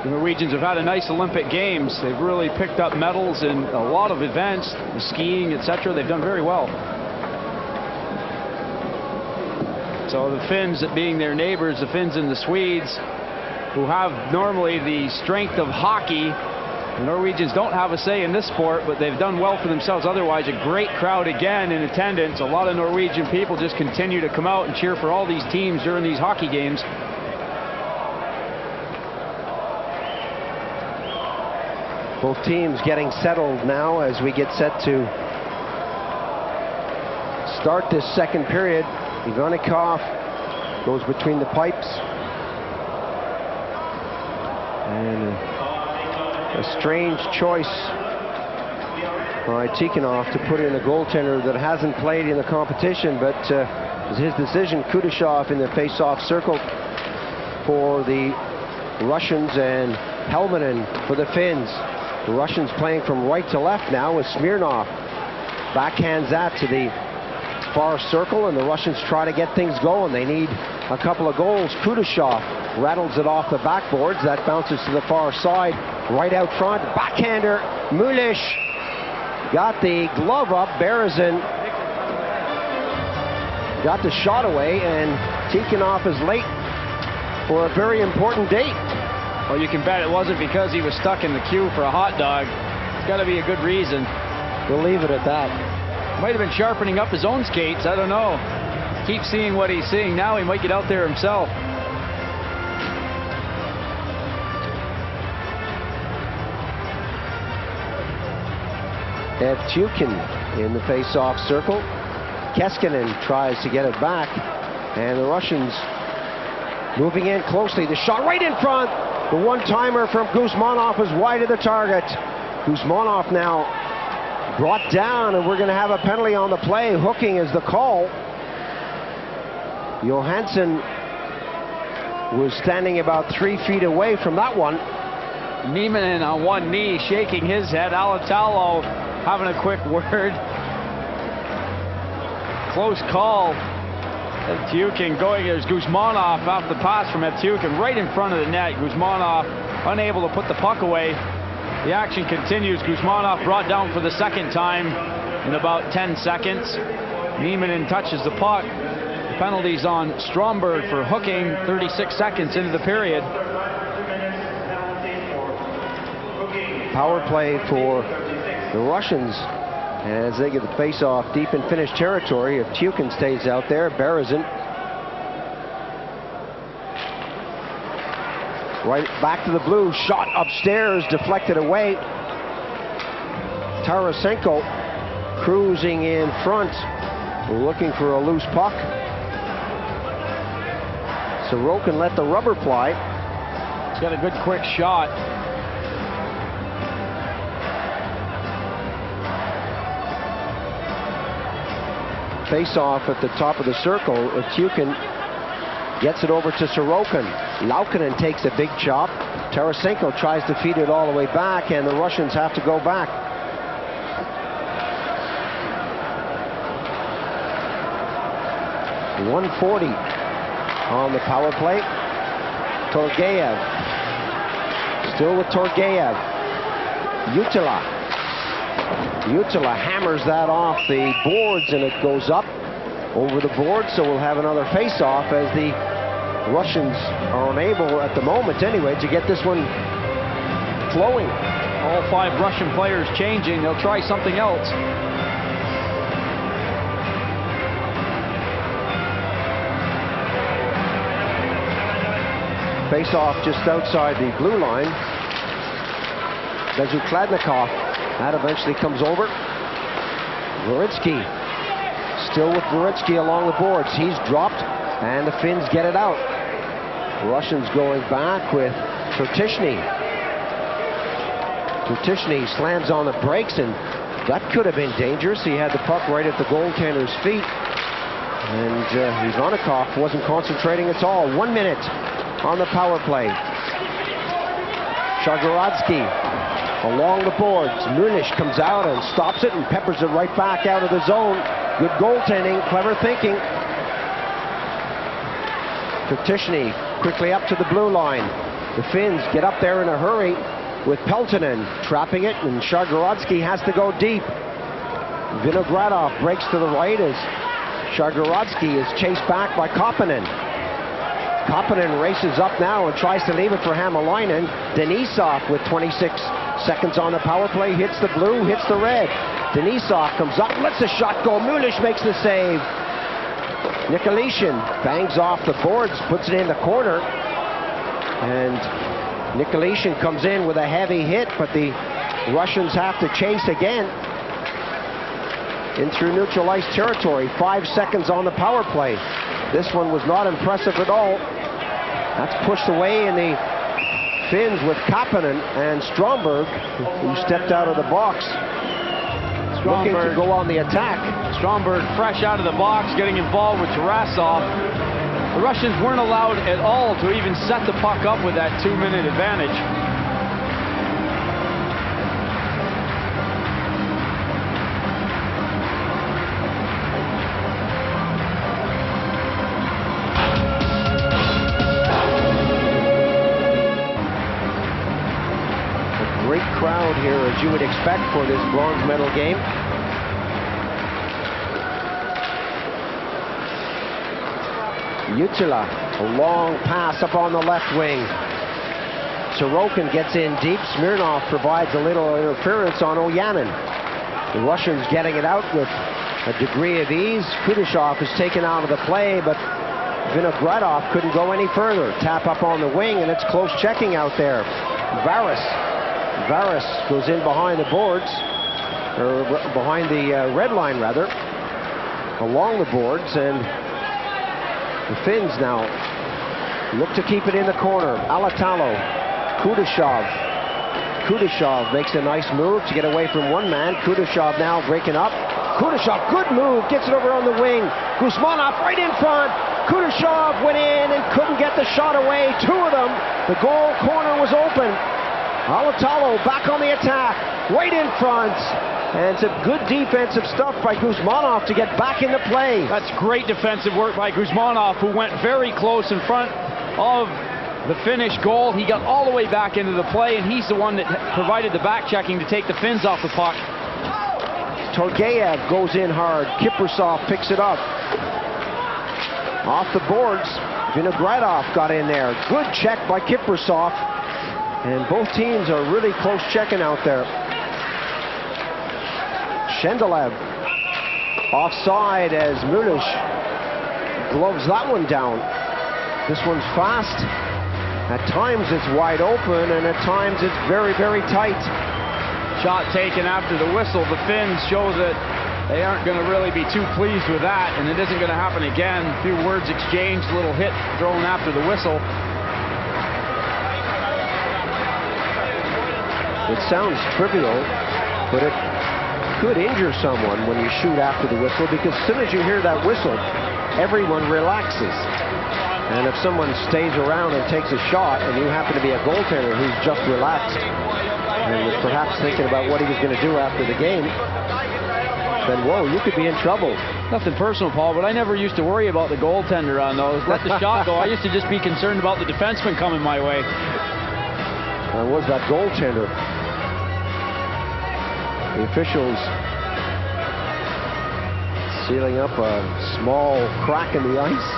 The Norwegians have had a nice Olympic Games. They've really picked up medals in a lot of events, the skiing, etc. They've done very well. So the Finns, being their neighbors, the Finns and the Swedes, who have normally the strength of hockey, the Norwegians don't have a say in this sport, but they've done well for themselves otherwise. A great crowd again in attendance. A lot of Norwegian people just continue to come out and cheer for all these teams during these hockey games. Both teams getting settled now as we get set to start this second period. Ivanikov goes between the pipes. And a strange choice by Tikhonov to put in a goaltender that hasn't played in the competition, but it was his decision. Kudashov in the face-off circle for the Russians, and Helminen for the Finns. The Russians playing from right to left now with Smirnov. Backhands that to the far circle, and the Russians try to get things going. They need a couple of goals. Kudashov rattles it off the backboards. That bounces to the far side, right out front. Backhander, Mulish got the glove up. Berezin got the shot away, and Tikhonov is late for a very important date. Well, you can bet it wasn't because he was stuck in the queue for a hot dog. It's got to be a good reason. We'll leave it at that. Might have been sharpening up his own skates. I don't know. Keep seeing what he's seeing now. He might get out there himself. Evtukin in the face-off circle. Keskinen tries to get it back, and the Russians moving in closely. The shot right in front. The one-timer from Guzmanov is wide of the target. Guzmanov now brought down, and we're going to have a penalty on the play. Hooking is the call. Johansson was standing about 3 feet away from that one. Nieminen on one knee, shaking his head. Alatalo having a quick word. Close call. Evtukin going. There's Guzmanov off the pass from Evtukin right in front of the net. Guzmanov unable to put the puck away. The action continues. Guzmanov brought down for the second time in about 10 seconds. Nieminen touches the puck. The penalty's on Stromberg for hooking 36 seconds into the period. Power play for the Russians as they get the face-off deep in Finnish territory. If Evtukin stays out there, Berezin right back to the blue, shot upstairs, deflected away. Tarasenko cruising in front, looking for a loose puck. Sorokin let the rubber fly. He's got a good quick shot. Face-off at the top of the circle. Evtukin gets it over to Sorokin. Laukkanen takes a big chop. Tarasenko tries to feed it all the way back, and the Russians have to go back. .140 on the power play. Torgeyev. Still with Torgeyev. Jutila hammers that off the boards, and it goes up over the board, so we'll have another face-off as the Russians are unable, at the moment anyway, to get this one flowing. All 5 Russian players changing. They'll try something else. Face-off just outside the blue line. Bezukladnikov. That eventually comes over. Veritsky. Still with Veritsky along the boards. He's dropped, and the Finns get it out. Russians going back with Turtishny. Turtishny slams on the brakes, and that could have been dangerous. He had the puck right at the goaltender's feet, and Ivanikov wasn't concentrating at all. 1 minute on the power play. Shagorodsky along the boards. Munish comes out and stops it and peppers it right back out of the zone. Good goaltending, clever thinking. Turtishny quickly up to the blue line. The Finns get up there in a hurry with Peltonen trapping it, and Shagorodsky has to go deep. Vinogradov breaks to the right as Shagorodsky is chased back by Kapanen. Kapanen races up now and tries to leave it for Hamalainen. Denisov with 26 seconds on the power play, hits the blue, hits the red. Denisov comes up, lets the shot go. Munish makes the save. Nikolitin bangs off the boards, puts it in the corner. And Nikolitin comes in with a heavy hit, but the Russians have to chase again. In through neutral ice territory. 5 seconds on the power play. This one was not impressive at all. That's pushed away in the Finns with Kapanen and Stromberg, who stepped out of the box. Looking to go on the attack. Stromberg fresh out of the box, getting involved with Tarasov. The Russians weren't allowed at all to even set the puck up with that 2-minute advantage. Great crowd here, as you would expect for this bronze medal game. Jutila, a long pass up on the left wing. Sorokin gets in deep. Smirnov provides a little interference on Oyanin. The Russians getting it out with a degree of ease. Kudashov is taken out of the play, but Vinogradov couldn't go any further. Tap up on the wing, and it's close checking out there. Varis goes in behind the boards. or behind the red line rather, along the boards, and the Finns now look to keep it in the corner. Alatalo, Kudashov makes a nice move to get away from one man. Kudashov now breaking up. Kudashov, good move, gets it over on the wing. Guzmanov right in front. Kudashov went in and couldn't get the shot away. Two of them. The goal corner was open. Alatalo back on the attack, right in front. And some good defensive stuff by Guzmanov to get back into play. That's great defensive work by Guzmanov, who went very close in front of the Finnish goal. He got all the way back into the play, and he's the one that provided the back checking to take the Finns off the puck. Torgeyev goes in hard. Kiprasov picks it up. Off the boards, Vinogradov got in there. Good check by Kiprasov. And both teams are really close checking out there. Shendelev offside as Mulish gloves that one down. This one's fast. At times it's wide open, and at times it's very, very tight. Shot taken after the whistle. The Finns show that they aren't going to really be too pleased with that, and it isn't going to happen again. A few words exchanged, a little hit thrown after the whistle. It sounds trivial, but it could injure someone when you shoot after the whistle, because as soon as you hear that whistle, everyone relaxes. And if someone stays around and takes a shot, and you happen to be a goaltender who's just relaxed and was perhaps thinking about what he was going to do after the game, then whoa, you could be in trouble. Nothing personal, Paul, but I never used to worry about the goaltender on those. Let the shot go. I used to just be concerned about the defenseman coming my way. And was that goaltender? The officials sealing up a small crack in the ice.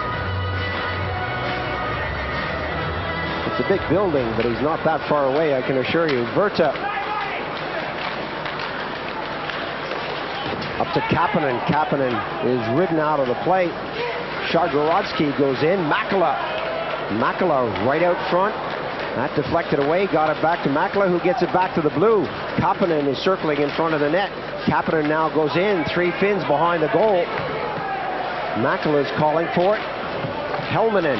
It's a big building, but he's not that far away, I can assure you. Verta up to Kapanen. Kapanen is ridden out of the play. Shargorodsky goes in. Makala right out front. That deflected away, got it back to Makala, who gets it back to the blue. Kapanen is circling in front of the net. Kapanen now goes in, 3 Finns behind the goal. Makala is calling for it. Helminen,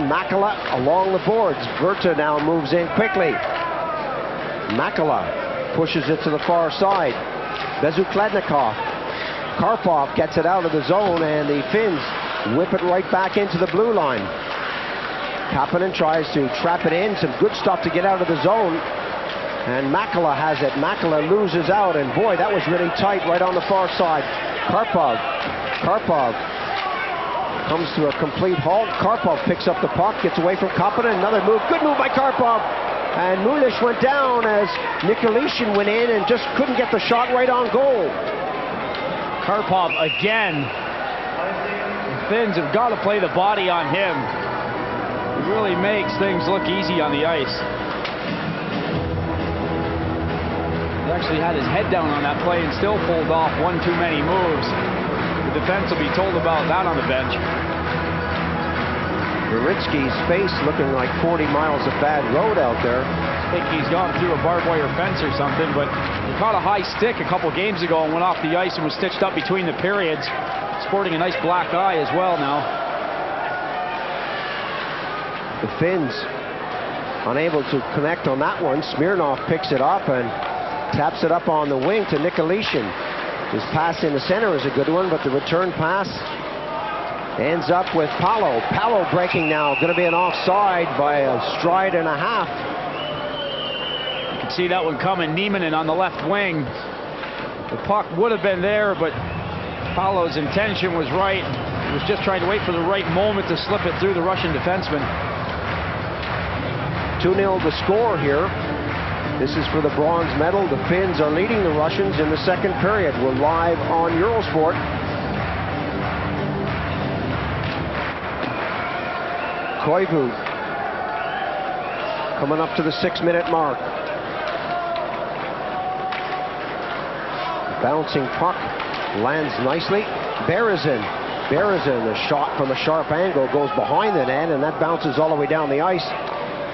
Makala along the boards. Verta now moves in quickly. Makala pushes it to the far side. Bezukladnikov. Karpov gets it out of the zone, and the Finns whip it right back into the blue line. Kapanen tries to trap it in. Some good stuff to get out of the zone. And Makala has it. Makala loses out, and boy, that was really tight right on the far side. Karpov comes to a complete halt. Karpov picks up the puck, gets away from Kapanen. Another move. Good move by Karpov. And Mulish went down as Nikolitin went in and just couldn't get the shot right on goal. Karpov again. The Finns have got to play the body on him. It really makes things look easy on the ice. He actually had his head down on that play and still pulled off one too many moves. The defense will be told about that on the bench. Beritsky's face looking like 40 miles of bad road out there. I think he's gone through a barbed wire fence or something, but he caught a high stick a couple games ago and went off the ice and was stitched up between the periods, sporting a nice black eye as well now. The Finns unable to connect on that one. Smirnov picks it up and taps it up on the wing to Nikolitin. His pass in the center is a good one, but the return pass ends up with Palo. Palo breaking now. Going to be an offside by a stride and a half. You can see that one coming. Nieminen on the left wing. The puck would have been there, but Palo's intention was right. He was just trying to wait for the right moment to slip it through the Russian defenseman. 2-0 the score here. This is for the bronze medal. The Finns are leading the Russians in the second period. We're live on Eurosport. Koivu coming up to the 6-minute mark. Bouncing puck lands nicely. Berezin, a shot from a sharp angle, goes behind the net, and that bounces all the way down the ice.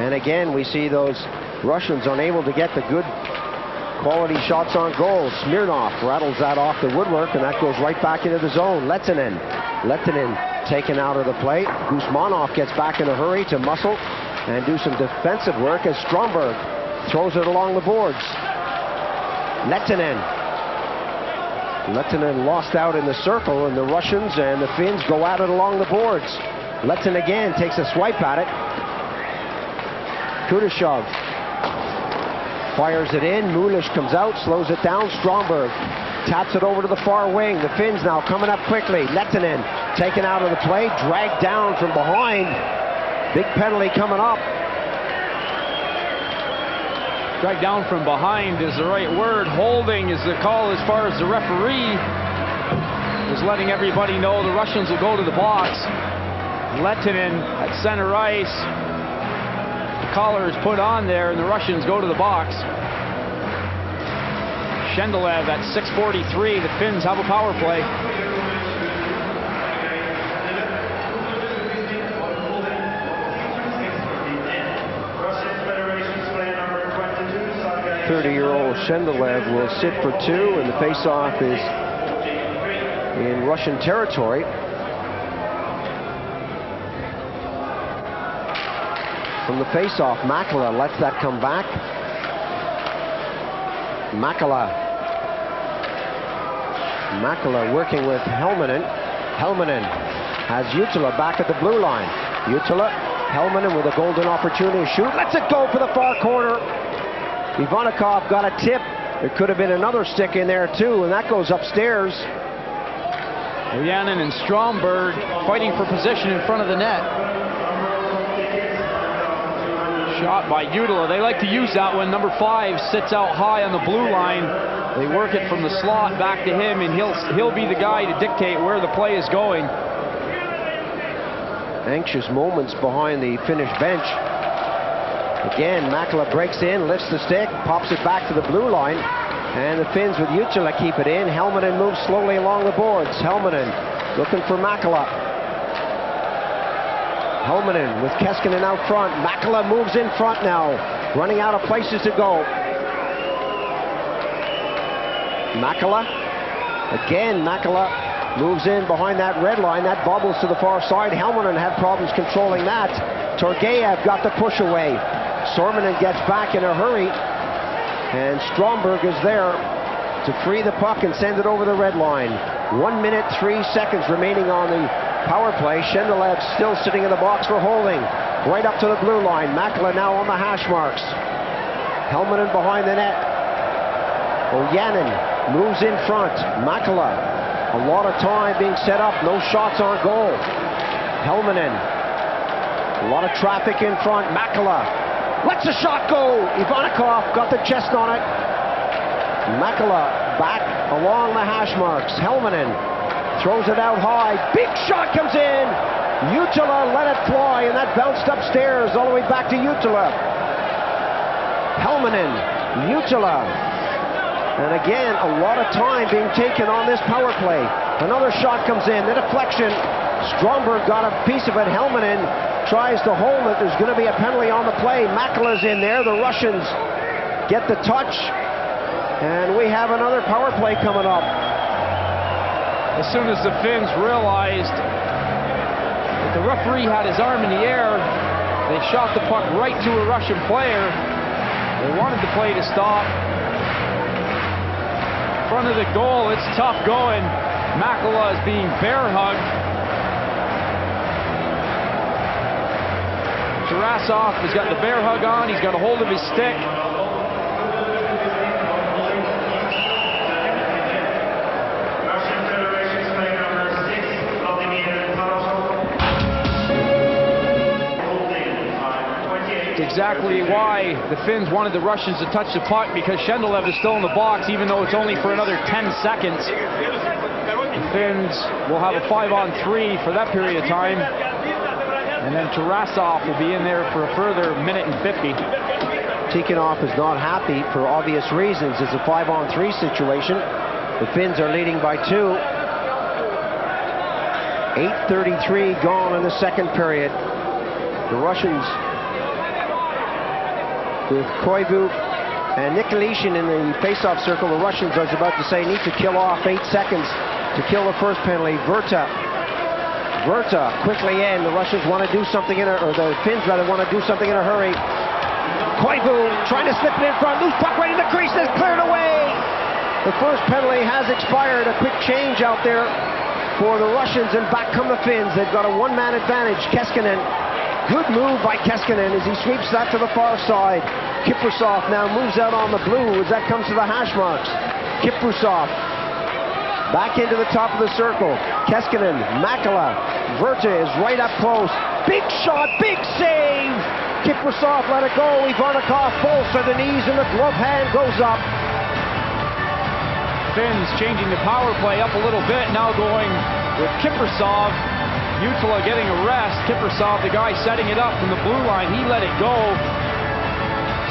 And again, we see those Russians unable to get the good quality shots on goal. Smirnov rattles that off the woodwork, and that goes right back into the zone. Lehtinen taken out of the play. Guzmanov gets back in a hurry to muscle and do some defensive work as Stromberg throws it along the boards. Lehtinen lost out in the circle, and the Russians and the Finns go at it along the boards. Lehtinen again takes a swipe at it. Kudashov fires it in. Mulish comes out, slows it down. Stromberg taps it over to the far wing. The Finns now coming up quickly. Lehtinen taken out of the play, dragged down from behind. Big penalty coming up. Dragged down from behind is the right word. Holding is the call as far as the referee is letting everybody know the Russians will go to the box. Lehtinen at center ice. The collar is put on there and the Russians go to the box. Shendelev at 6:43. The Finns have a power play. .30-year-old Shendelev will sit for two, and the face-off is in Russian territory. From the face-off, Makala lets that come back. Makala working with Helminen. Helminen has Jutila back at the blue line. Jutila, Helminen with a golden opportunity to shoot. Lets it go for the far corner. Ivanikov got a tip. There could have been another stick in there too, and that goes upstairs. Ojanen and Stromberg fighting for position in front of the net. Shot by Jutila. They like to use that when number 5 sits out high on the blue line. They work it from the slot back to him, and he'll be the guy to dictate where the play is going. Anxious moments behind the Finnish bench. Again, Makala breaks in, lifts the stick, pops it back to the blue line, and the Finns with Jutila keep it in. Helminen moves slowly along the boards. Helminen looking for Makala. Helminen with Keskinen out front. Makala moves in front now, running out of places to go. Makala, again, Makala moves in behind that red line. That bobbles to the far side. Helminen had problems controlling that. Torgeyev got the push away. Sormanen gets back in a hurry, and Stromberg is there to free the puck and send it over the red line. 1 minute, 3 seconds remaining on the power play. Shendelev still sitting in the box for holding. Right up to the blue line. Makala now on the hash marks. Helminen behind the net. Ojanen moves in front. Makala, a lot of time being set up. No shots on goal. Helminen, a lot of traffic in front. Makala lets the shot go. Ivanikov got the chest on it. Makala back along the hash marks. Helminen throws it out high. Big shot comes in. Jutila let it fly, and that bounced upstairs all the way back to Jutila. Helminen, Jutila. And again, a lot of time being taken on this power play. Another shot comes in. The deflection. Stromberg got a piece of it. Helminen tries to hold it. There's going to be a penalty on the play. Makala's in there. The Russians get the touch. And we have another power play coming up. As soon as the Finns realized that the referee had his arm in the air, they shot the puck right to a Russian player. They wanted the play to stop. In front of the goal, it's tough going. Makala is being bear hugged. Tarasov has got the bear hug on. He's got a hold of his stick. It's exactly why the Finns wanted the Russians to touch the puck, because Shendelev is still in the box, even though it's only for another 10 seconds. The Finns will have a 5-on-3 for that period of time. And then Tarasov will be in there for a further minute and 50. Tikhonov is not happy for obvious reasons. It's a 5-on-3 situation. The Finns are leading by 2. 8:33 gone in the second period. The Russians with Koivu And Nikilishin in the face-off circle, the Russians, I was about to say, need to kill off 8 seconds to kill the first penalty. Verta quickly in. The Russians want to do something or the Finns rather want to do something in a hurry. Koivu trying to slip it in front. Loose puck right in the crease. Is cleared away. The first penalty has expired. A quick change out there for the Russians, and back come the Finns. They've got a one-man advantage. Keskinen. Good move by Keskinen as he sweeps that to the far side. Kiprusoff now moves out on the blue as that comes to the hash marks. Kiprusoff back into the top of the circle. Keskinen, Makala, Verta is right up close. Big shot, big save! Kiprusoff let it go. Ivanikov falls to the knees and the glove hand goes up. Finns changing the power play up a little bit, now going with Kiprusoff. Jutila getting a rest. Kiprusoff, the guy setting it up from the blue line, he let it go.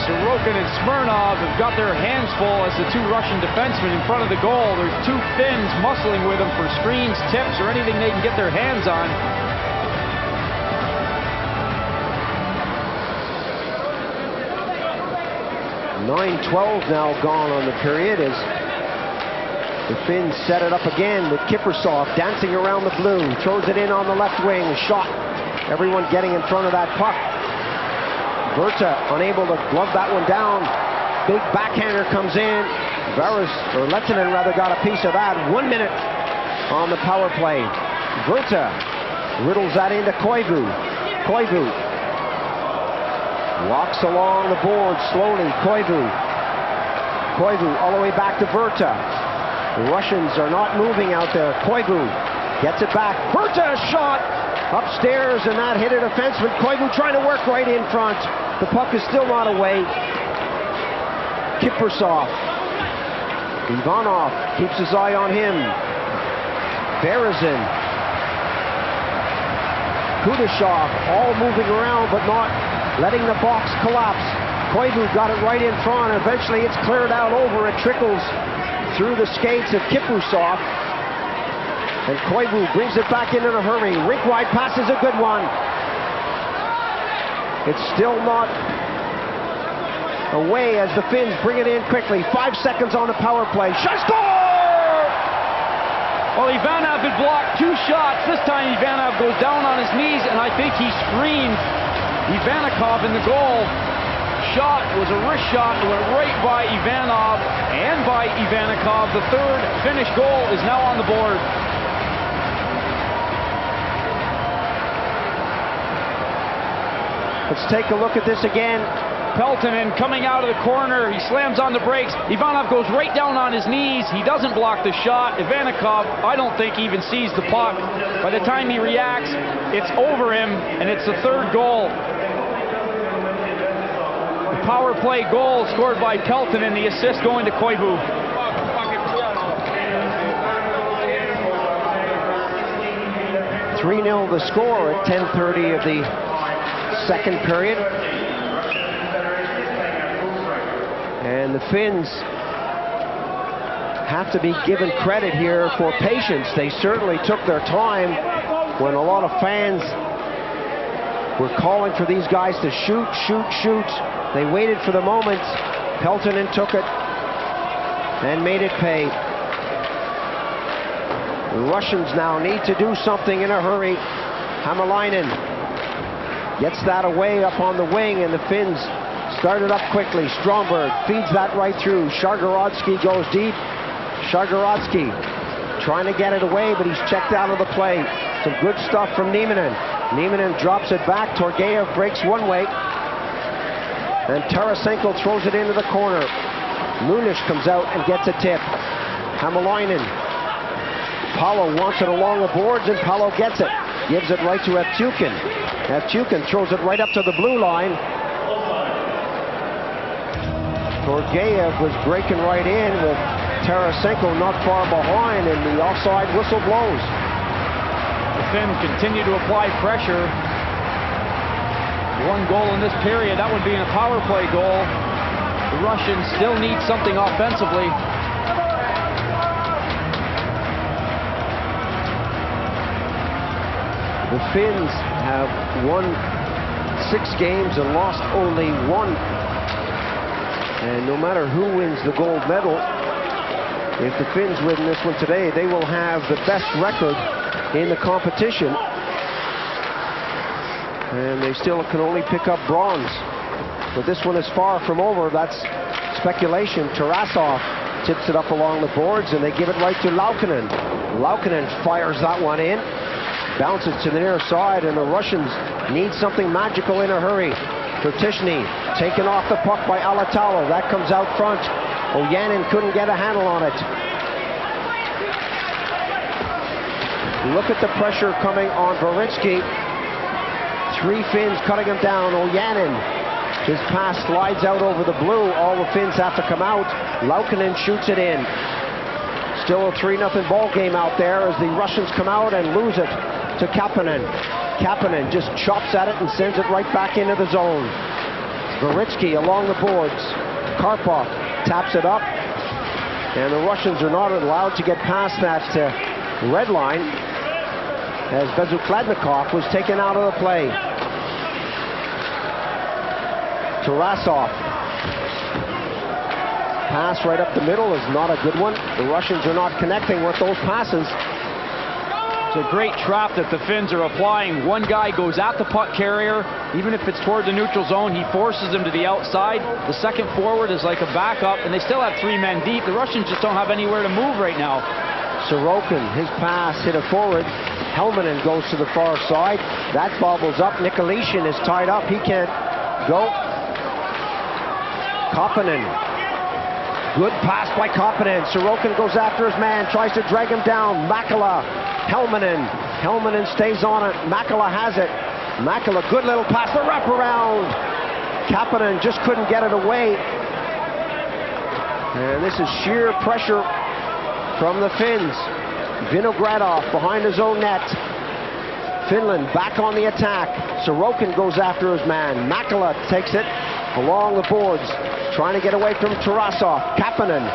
Sorokin and Smirnov have got their hands full as the two Russian defensemen in front of the goal. There's two Finns muscling with them for screens, tips, or anything they can get their hands on. .9:12 now gone on the period as the Finns set it up again with Kiprusoff dancing around the blue. Throws it in on the left wing. Shot. Everyone getting in front of that puck. Verta unable to glove that one down. Big backhander comes in. Lehtinen rather got a piece of that. 1 minute on the power play. Verta riddles that into Koivu. Koivu walks along the board slowly. Koivu all the way back to Verta. The Russians are not moving out there. Koivu gets it back. Verta shot upstairs, and that hit a defenseman. Koivu trying to work right in front. The puck is still not away. Kiprusoff. Ivanov keeps his eye on him. Berezin. Kudashov all moving around but not letting the box collapse. Koivu got it right in front. Eventually it's cleared out over. It trickles through the skates of Kiprusoff. And Koivu brings it back in a hurry. Rink-wide pass is a good one. It's still not away as the Finns bring it in quickly. 5 seconds on the power play. Shot, score! Well, Ivanov had blocked 2 shots. This time Ivanov goes down on his knees, and I think he screamed Ivanikov in the goal. Shot was a wrist shot. It went right by Ivanov and by Ivanikov. The third Finnish goal is now on the board. Let's take a look at this again. Peltonen coming out of the corner. He slams on the brakes. Ivanov goes right down on his knees. He doesn't block the shot. Ivanikov, I don't think, even sees the puck. By the time he reacts, it's over him, and it's the third goal. The power play goal scored by Peltonen, the assist going to Koivu. .3-0 the score at 10:30 of the second period. And the Finns have to be given credit here for patience. They certainly took their time when a lot of fans were calling for these guys to shoot, shoot, shoot. They waited for the moment. Peltonen took it and made it pay. The Russians now need to do something in a hurry. Hämäläinen gets that away up on the wing, and the Finns started up quickly. Stromberg feeds that right through. Shargorodsky goes deep. Shargorodsky trying to get it away, but he's checked out of the play. Some good stuff from Nieminen. Nieminen drops it back. Torgeyev breaks one way, and Tarasenko throws it into the corner. Munish comes out and gets a tip. Hämäläinen. Paulo wants it along the boards, and Paulo gets it. Gives it right to Evtukin. Evtukin throws it right up to the blue line. Torgeyev was breaking right in with Tarasenko not far behind, and the offside whistle blows. The Finns continue to apply pressure. One goal in this period, that would be a power play goal. The Russians still need something offensively. The Finns have won 6 games and lost only 1. And no matter who wins the gold medal, if the Finns win this one today, they will have the best record in the competition. And they still can only pick up bronze. But this one is far from over. That's speculation. Tarasov tips it up along the boards, and they give it right to Laukkanen. Laukkanen fires that one in. Bounces to the near side, and the Russians need something magical in a hurry. Vertishny taken off the puck by Alatalo. That comes out front. Ojanen couldn't get a handle on it. Look at the pressure coming on Varitsky. 3 Finns cutting him down. Ojanen, his pass slides out over the blue. All the Finns have to come out. Laukkanen shoots it in. Still a 3-0 ball game out there as the Russians come out and lose it to Kapanen. Kapanen just chops at it and sends it right back into the zone. Varitsky along the boards. Karpov taps it up, and the Russians are not allowed to get past that red line as Bezukladnikov was taken out of the play. Tarasov. Pass right up the middle is not a good one. The Russians are not connecting with those passes. It's a great trap that the Finns are applying. One guy goes at the puck carrier, even if it's toward the neutral zone, he forces him to the outside. The second forward is like a backup, and they still have 3 men deep. The Russians just don't have anywhere to move right now. Sorokin, his pass hit a forward. Helmanen goes to the far side. That bobbles up. Nikolitin is tied up. He can't go. Kapanen. Good pass by Kapanen. Sorokin goes after his man, tries to drag him down. Makala. Helmanen. Helmanen stays on it. Makala has it. Makala, good little pass. The wraparound. Kapanen just couldn't get it away. And this is sheer pressure from the Finns. Vinogradov behind his own net. Finland back on the attack. Sorokin goes after his man. Makala takes it along the boards, trying to get away from Tarasov. Kapanen.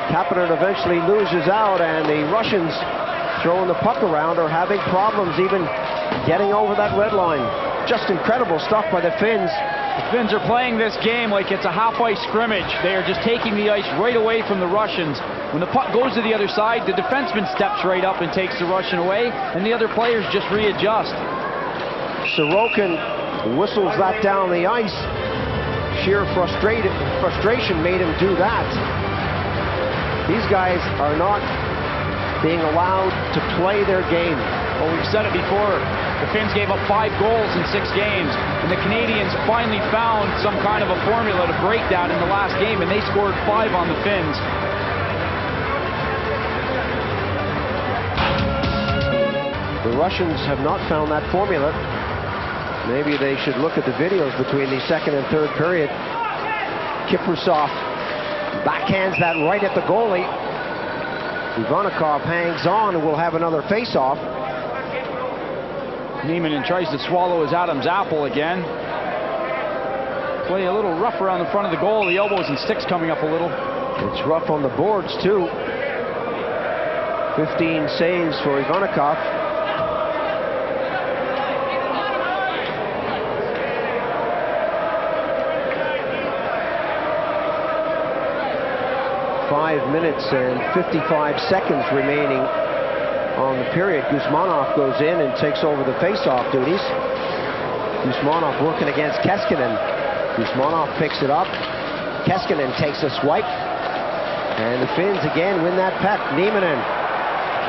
Kapanen eventually loses out, and the Russians throwing the puck around are having problems even getting over that red line. Just incredible stuff by the Finns. The Finns are playing this game like it's a half-ice scrimmage. They are just taking the ice right away from the Russians. When the puck goes to the other side, the defenseman steps right up and takes the Russian away, and the other players just readjust. Sorokin whistles that down the ice. Sheer frustration made him do that. These guys are not being allowed to play their game. Well, we've said it before. The Finns gave up 5 goals in 6 games, and the Canadians finally found some kind of a formula to break that in the last game, and they scored 5 on the Finns. The Russians have not found that formula. Maybe they should look at the videos between the second and third period. Kiprusov backhands that right at the goalie. Ivanikov hangs on and will have another face-off. Nieminen tries to swallow his Adam's apple again. Play a little rough around the front of the goal. The elbows and sticks coming up a little. It's rough on the boards, too. 15 saves for Ivanikov. Five minutes and 55 seconds remaining on the period. Guzmanov goes in and takes over the face-off duties. Guzmanov working against Keskinen. Guzmanov picks it up. Keskinen takes a swipe. And the Finns again win that puck. Nieminen.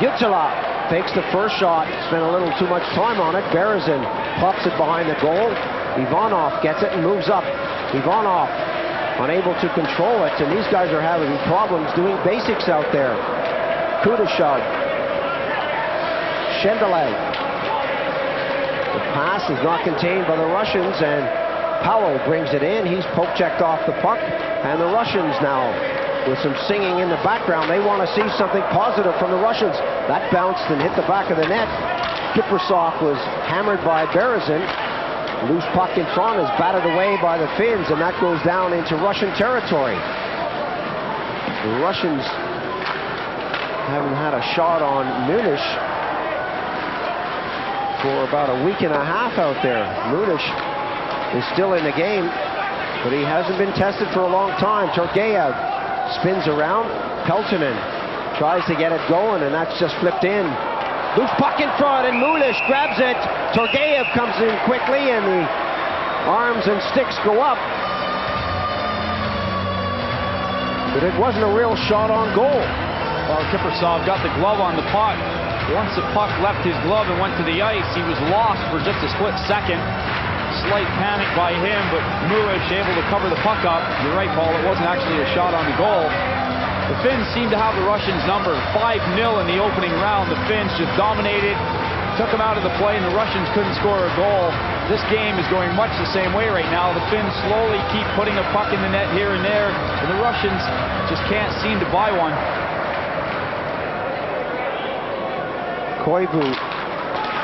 Jutila fakes the first shot. Spent a little too much time on it. Berezin pops it behind the goal. Ivanov gets it and moves up. Ivanov unable to control it, and these guys are having problems doing basics out there. Kudashov. Shendelay. The pass is not contained by the Russians, and Powell brings it in. He's poke-checked off the puck, and the Russians now, with some singing in the background, they want to see something positive from the Russians. That bounced and hit the back of the net. Kiprusov was hammered by Berezin. Loose puck in front is batted away by the Finns, and that goes down into Russian territory. The Russians haven't had a shot on Munish for about a week and a half out there. Munish is still in the game. but he hasn't been tested for a long time. Turgeev spins around. Peltonen tries to get it going, and that's just flipped in. Loose puck in front, and Mulish grabs it. Turgeev comes in quickly, and the arms and sticks go up. But it wasn't a real shot on goal. Well, Kiprusoff got the glove on the puck. Once the puck left his glove and went to the ice, he was lost for just a split second. Slight panic by him, but Mulish able to cover the puck up. You're right, Paul, it wasn't actually a shot on the goal. The Finns seemed to have the Russians' number. 5-0 in the opening round. The Finns just dominated, took them out of the play, and the Russians couldn't score a goal. This game is going much the same way right now. The Finns slowly keep putting a puck in the net here and there, and the Russians just can't seem to buy one. Koivu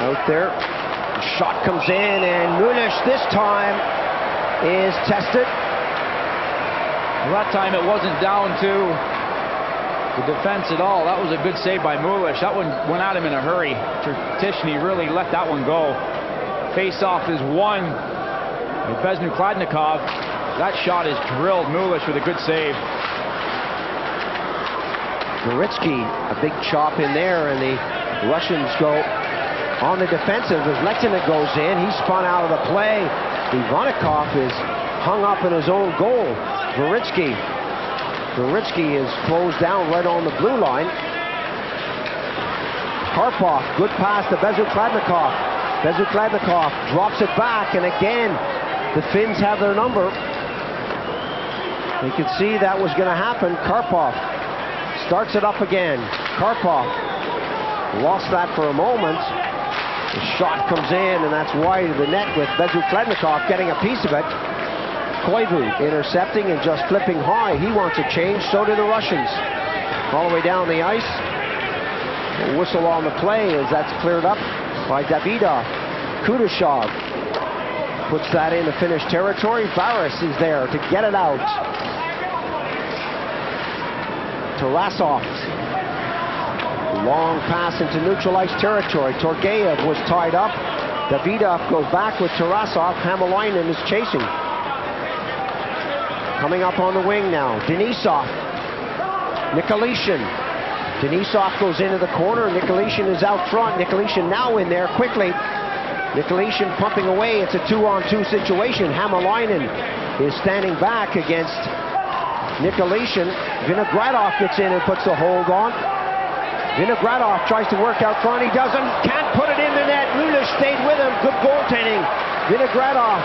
out there. The shot comes in, and Mulish this time is tested. Well, that time it wasn't down to the defense at all. That was a good save by Mulish. That one went at him in a hurry. Tishny really let that one go. Face-off is won by Bezhukladnikov. That shot is drilled. Mulish with a good save. Goritsky, a big chop in there, and the Russians go on the defensive as Lehtinen goes in. He's spun out of the play. Ivanikov is hung up in his own goal. Goritsky is closed down right on the blue line. Karpov, good pass to Bezhukladnikov. Bezhukladnikov drops it back, and again, the Finns have their number. You could see that was going to happen. Karpov starts it up again. Karpov lost that for a moment. The shot comes in, and that's wide of the net with Bezhukladnikov getting a piece of it. Koivu intercepting and just flipping high. He wants a change, so do the Russians. All the way down the ice. A whistle on the play as that's cleared up by Davidov. Kudashov puts that into Finnish territory. Varis is there to get it out. Tarasov. Long pass into neutral ice territory. Turgeev was tied up. Davidov goes back with Tarasov. Hämäläinen is chasing. Coming up on the wing now. Denisov. Nikolitin. Denisov goes into the corner. Nikolitin is out front. Nikolitin now in there quickly. Nikolitin pumping away. It's a 2-on-2 situation. Hämäläinen is standing back against Nikolitin. Vinogradov gets in and puts the hold on. Vinogradov tries to work out front. He doesn't. Can't put it in the net. Mulish stayed with him. Good goaltending. Vinogradov.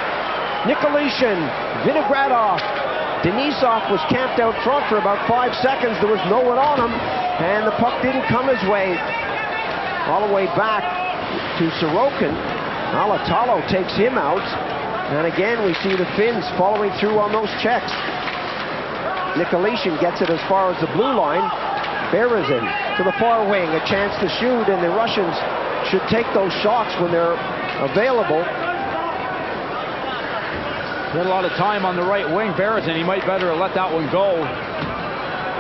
Nikolitin. Vinogradov. Denisov was camped out front for about 5 seconds. There was no one on him, and the puck didn't come his way. All the way back to Sorokin. Alatalo takes him out, and again we see the Finns following through on those checks. Nikolitin gets it as far as the blue line. Berezin to the far wing, a chance to shoot, and the Russians should take those shots when they're available. Had a lot of time on the right wing. Berezin, he might better have let that one go.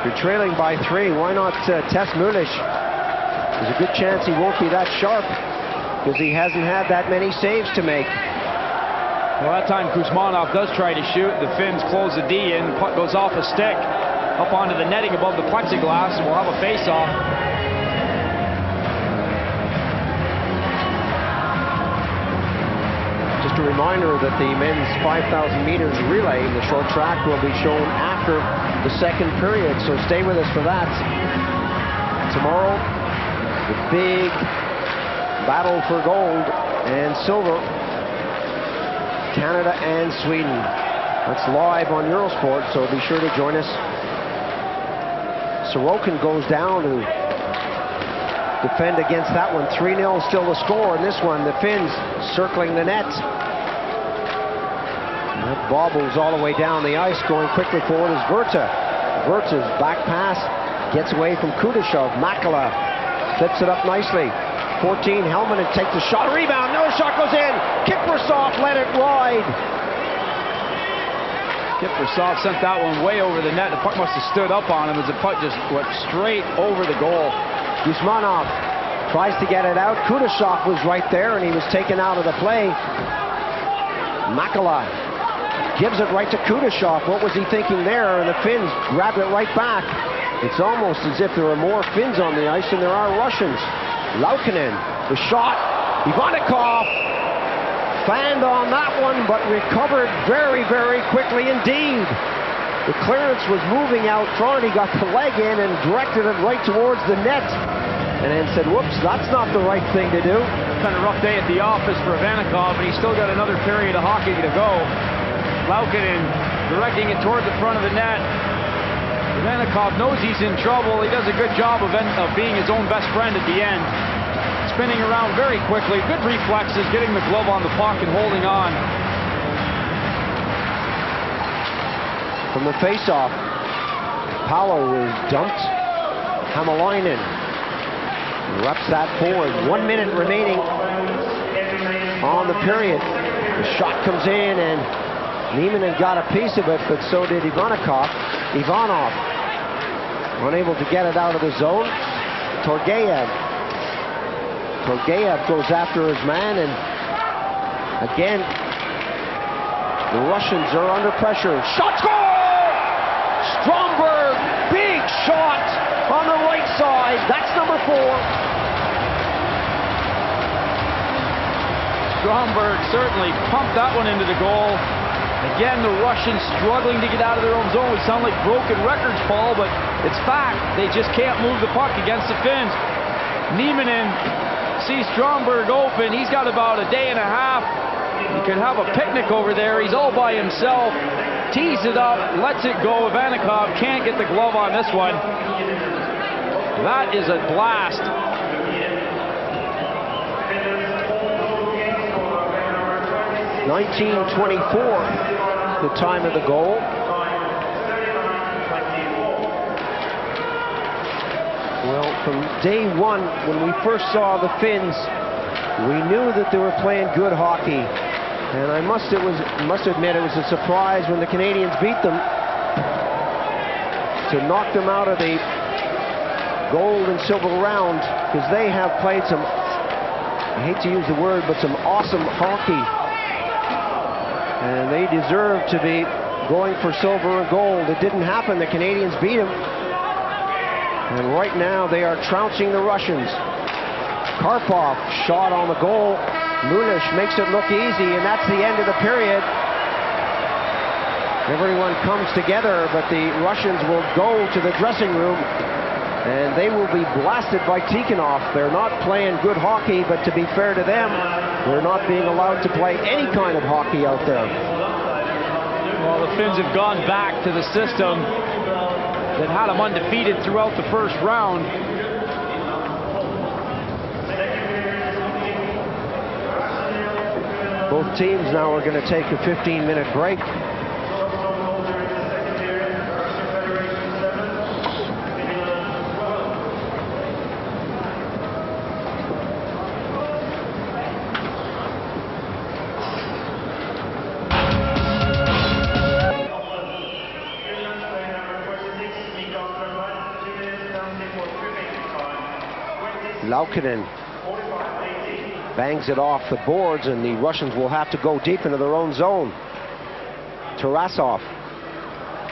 You're trailing by 3. Why not test Mulish? There's a good chance he won't be that sharp because he hasn't had that many saves to make. Well, that time Kuzmanov does try to shoot. The Finns close the D in. The puck goes off a stick up onto the netting above the plexiglass. We'll have a face-off. Just a reminder that the men's 5,000 meters relay in the short track will be shown after the second period, so stay with us for that. Tomorrow, the big battle for gold and silver, Canada and Sweden. That's live on Eurosport, so be sure to join us. Sorokin goes down to defend against that one. 3-0 still the score in this one. The Finns circling the net. That bobbles all the way down the ice. Going quickly forward is Virta. Virta's back pass gets away from Kudashov. Makala flips it up nicely. 14, Helminen takes a shot. Rebound. Another shot goes in. Kiprusoff let it ride. Kiprusoff sent that one way over the net. The puck must have stood up on him as the puck just went straight over the goal. Guzmanov tries to get it out. Kudashov was right there, and he was taken out of the play. Makala gives it right to Kudashov. What was he thinking there? And the Finns grabbed it right back. It's almost as if there are more Finns on the ice than there are Russians. Laukkanen, the shot. Ivanikov fanned on that one, but recovered very, very quickly indeed. The clearance was moving out front. He got the leg in and directed it right towards the net. And then said, whoops, that's not the right thing to do. It's been a rough day at the office for Ivanikov, but he's still got another period of hockey to go. Laukkanen directing it toward the front of the net. Ivanikov knows he's in trouble. He does a good job of being his own best friend at the end. Spinning around very quickly, good reflexes, getting the glove on the puck and holding on. From the face-off, Paolo is dumped. Hamalainen reps that forward. 1 minute remaining on the period. The shot comes in and Nieminen got a piece of it, but so did Ivanov. Unable to get it out of the zone. Torgeyev goes after his man, and again, the Russians are under pressure. Shot score! Stromberg, big shot on the right side. That's number 4. Stromberg certainly pumped that one into the goal. Again, the Russians struggling to get out of their own zone. It sound like broken records, Paul, but it's fact. They just can't move the puck against the Finns. Nieminen sees Stromberg open. He's got about a day and a half. He could have a picnic over there. He's all by himself. Tees it up, lets it go. Ivanikov can't get the glove on this one. That is a blast. (19:24) the time of the goal. Well, from day one, when we first saw the Finns, we knew that they were playing good hockey. And I must admit it was a surprise when the Canadians beat them to knock them out of the gold and silver round, because they have played some, I hate to use the word, but some awesome hockey. And they deserve to be going for silver and gold. It didn't happen. The Canadians beat them. And right now they are trouncing the Russians. Karpov shot on the goal. Mulish makes it look easy, and that's the end of the period. Everyone comes together, but the Russians will go to the dressing room, and they will be blasted by Tikhonov. They're not playing good hockey, but to be fair to them, they're not being allowed to play any kind of hockey out there. Well, the Finns have gone back to the system that had them undefeated throughout the first round. Both teams now are going to take a 15-minute break. Laukkanen bangs it off the boards, and the Russians will have to go deep into their own zone. Tarasov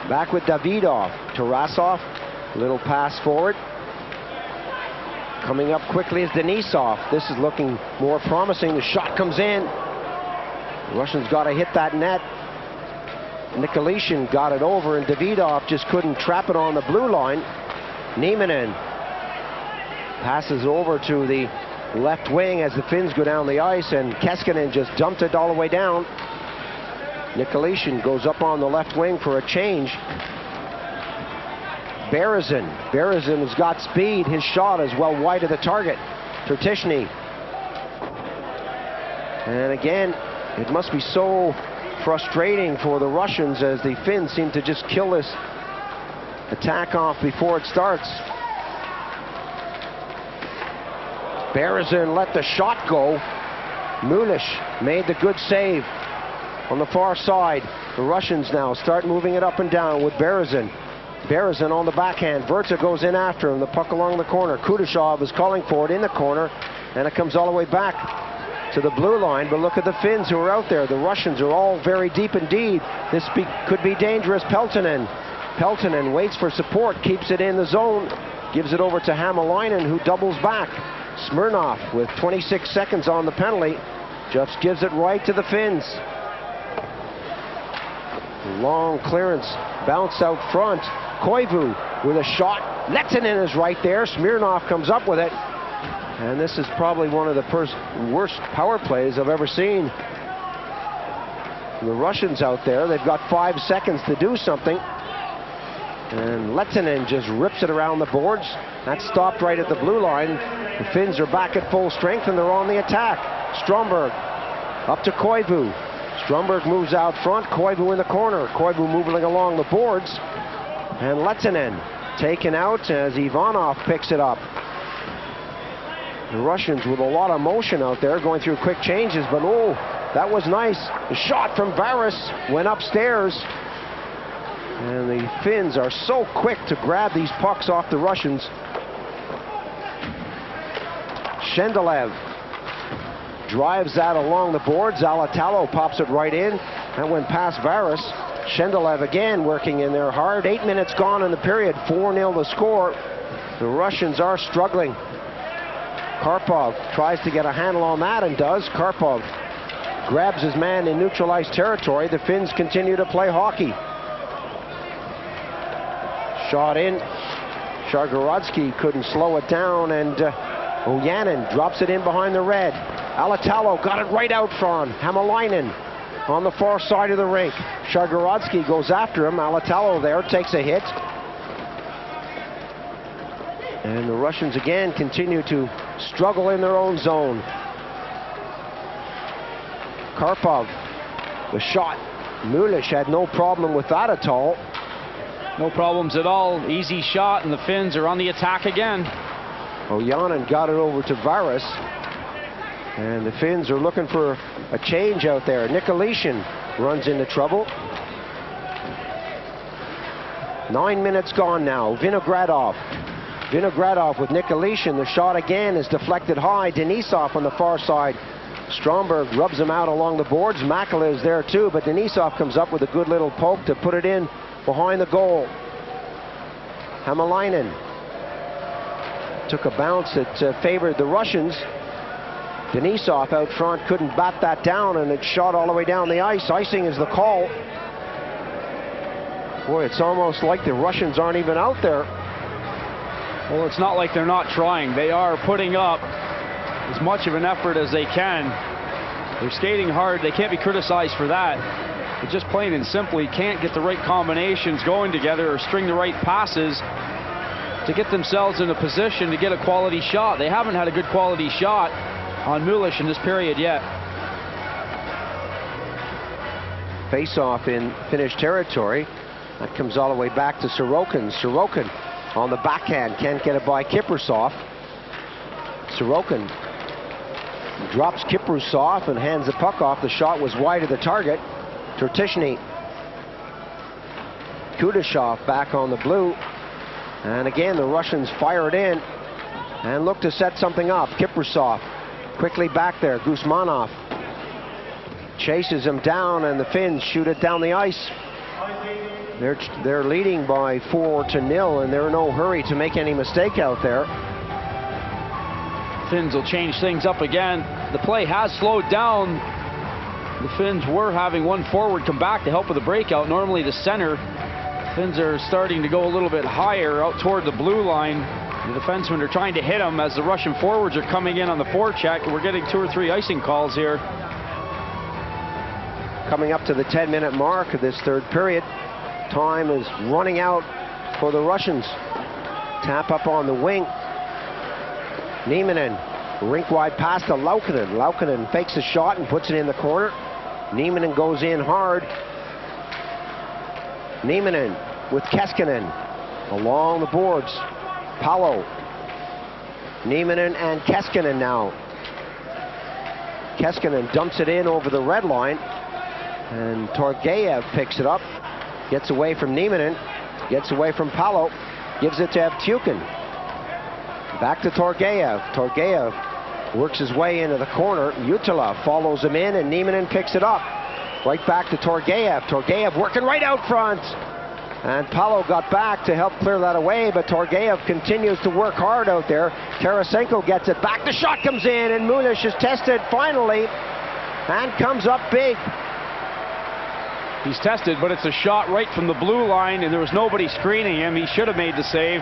back with Davidov. Tarasov, little pass forward. Coming up quickly is Denisov. This is looking more promising. The shot comes in. The Russians got to hit that net. Nicolishin got it over, and Davidov just couldn't trap it on the blue line. Nieminen passes over to the left wing as the Finns go down the ice, and Keskinen just dumped it all the way down. Nicolishin goes up on the left wing for a change. Berezin has got speed. His shot is well wide of the target. Tertishny. And again, it must be so frustrating for the Russians as the Finns seem to just kill this attack off before it starts. Berezin let the shot go. Mulish made the good save on the far side. The Russians now start moving it up and down with Berezin. Berezin on the backhand. Verta goes in after him. The puck along the corner. Kudashov is calling for it in the corner, and it comes all the way back to the blue line, but look at the Finns who are out there. The Russians are all very deep indeed. This could be dangerous. Peltonen waits for support, keeps it in the zone, gives it over to Hämäläinen, who doubles back. Smirnov, with 26 seconds on the penalty, just gives it right to the Finns. Long clearance, bounce out front. Koivu with a shot. Lehtinen is right there. Smirnov comes up with it. And this is probably one of the worst power plays I've ever seen. The Russians out there, they've got 5 seconds to do something. And Lehtinen just rips it around the boards. That's stopped right at the blue line. The Finns are back at full strength and they're on the attack. Stromberg up to Koivu. Stromberg moves out front. Koivu in the corner. Koivu moving along the boards. And Lehtinen taken out as Ivanov picks it up. The Russians with a lot of motion out there, going through quick changes, but oh, that was nice. The shot from Varis went upstairs. And the Finns are so quick to grab these pucks off the Russians. Shendelev drives that along the boards. Alatalo pops it right in. That went past Varis. Shendelev again working in there hard. 8 minutes gone in the period. 4-0 the score. The Russians are struggling. Karpov tries to get a handle on that and does. Karpov grabs his man in neutralized territory. The Finns continue to play hockey. Shot in. Shargorodsky couldn't slow it down, and Ojanen drops it in behind the red. Alatalo got it right out front. Hämäläinen on the far side of the rink. Shargorodsky goes after him. Alatalo there takes a hit. And the Russians again continue to struggle in their own zone. Karpov, the shot. Mulish had no problem with that at all. No problems at all. Easy shot, and the Finns are on the attack again. Ojanen got it over to Varis. And the Finns are looking for a change out there. Nikolitin runs into trouble. 9 minutes gone now. Vinogradov with Nikolitin. The shot again is deflected high. Denisov on the far side. Stromberg rubs him out along the boards. Makela is there too, but Denisov comes up with a good little poke to put it in behind the goal. Hämäläinen took a bounce that favored the Russians. Denisov out front couldn't bat that down, and it shot all the way down the ice. Icing is the call. Boy, it's almost like the Russians aren't even out there. Well, it's not like they're not trying. They are putting up as much of an effort as they can. They're skating hard. They can't be criticized for that. They just plain and simply can't get the right combinations going together or string the right passes to get themselves in a position to get a quality shot. They haven't had a good quality shot on Mulish in this period yet. Face-off in Finnish territory. That comes all the way back to Sorokin. Sorokin on the backhand, can't get it by Kiprusov. Sorokin drops Kiprusov and hands the puck off. The shot was wide of the target. Turtishny. Kudashov back on the blue. And again, the Russians fire it in and look to set something up. Kiprusov quickly back there. Gusmanov chases him down, and the Finns shoot it down the ice. They're leading by 4-0, and they're in no hurry to make any mistake out there. Finns will change things up again. The play has slowed down. The Finns were having one forward come back to help with the breakout. Normally the center. Finns are starting to go a little bit higher out toward the blue line. The defensemen are trying to hit them as the Russian forwards are coming in on the forecheck. We're getting 2 or 3 icing calls here. Coming up to the 10-minute mark of this third period. Time is running out for the Russians. Tap up on the wing. Nieminen, rink wide pass to Laukkanen. Laukkanen fakes a shot and puts it in the corner. Nieminen goes in hard. Nieminen with Keskinen along the boards. Palo. Nieminen and Keskinen now. Keskinen dumps it in over the red line. And Torgeyev picks it up. Gets away from Nieminen. Gets away from Palo. Gives it to Evtukin. Back to Torgeyev. Torgeyev works his way into the corner. Jutila follows him in, and Nieminen picks it up. Right back to Torgeyev. Torgeyev working right out front. And Paolo got back to help clear that away, but Torgeyev continues to work hard out there. Tarasenko gets it back. The shot comes in, and Mulish is tested finally and comes up big. He's tested, but it's a shot right from the blue line, and there was nobody screening him. He should have made the save.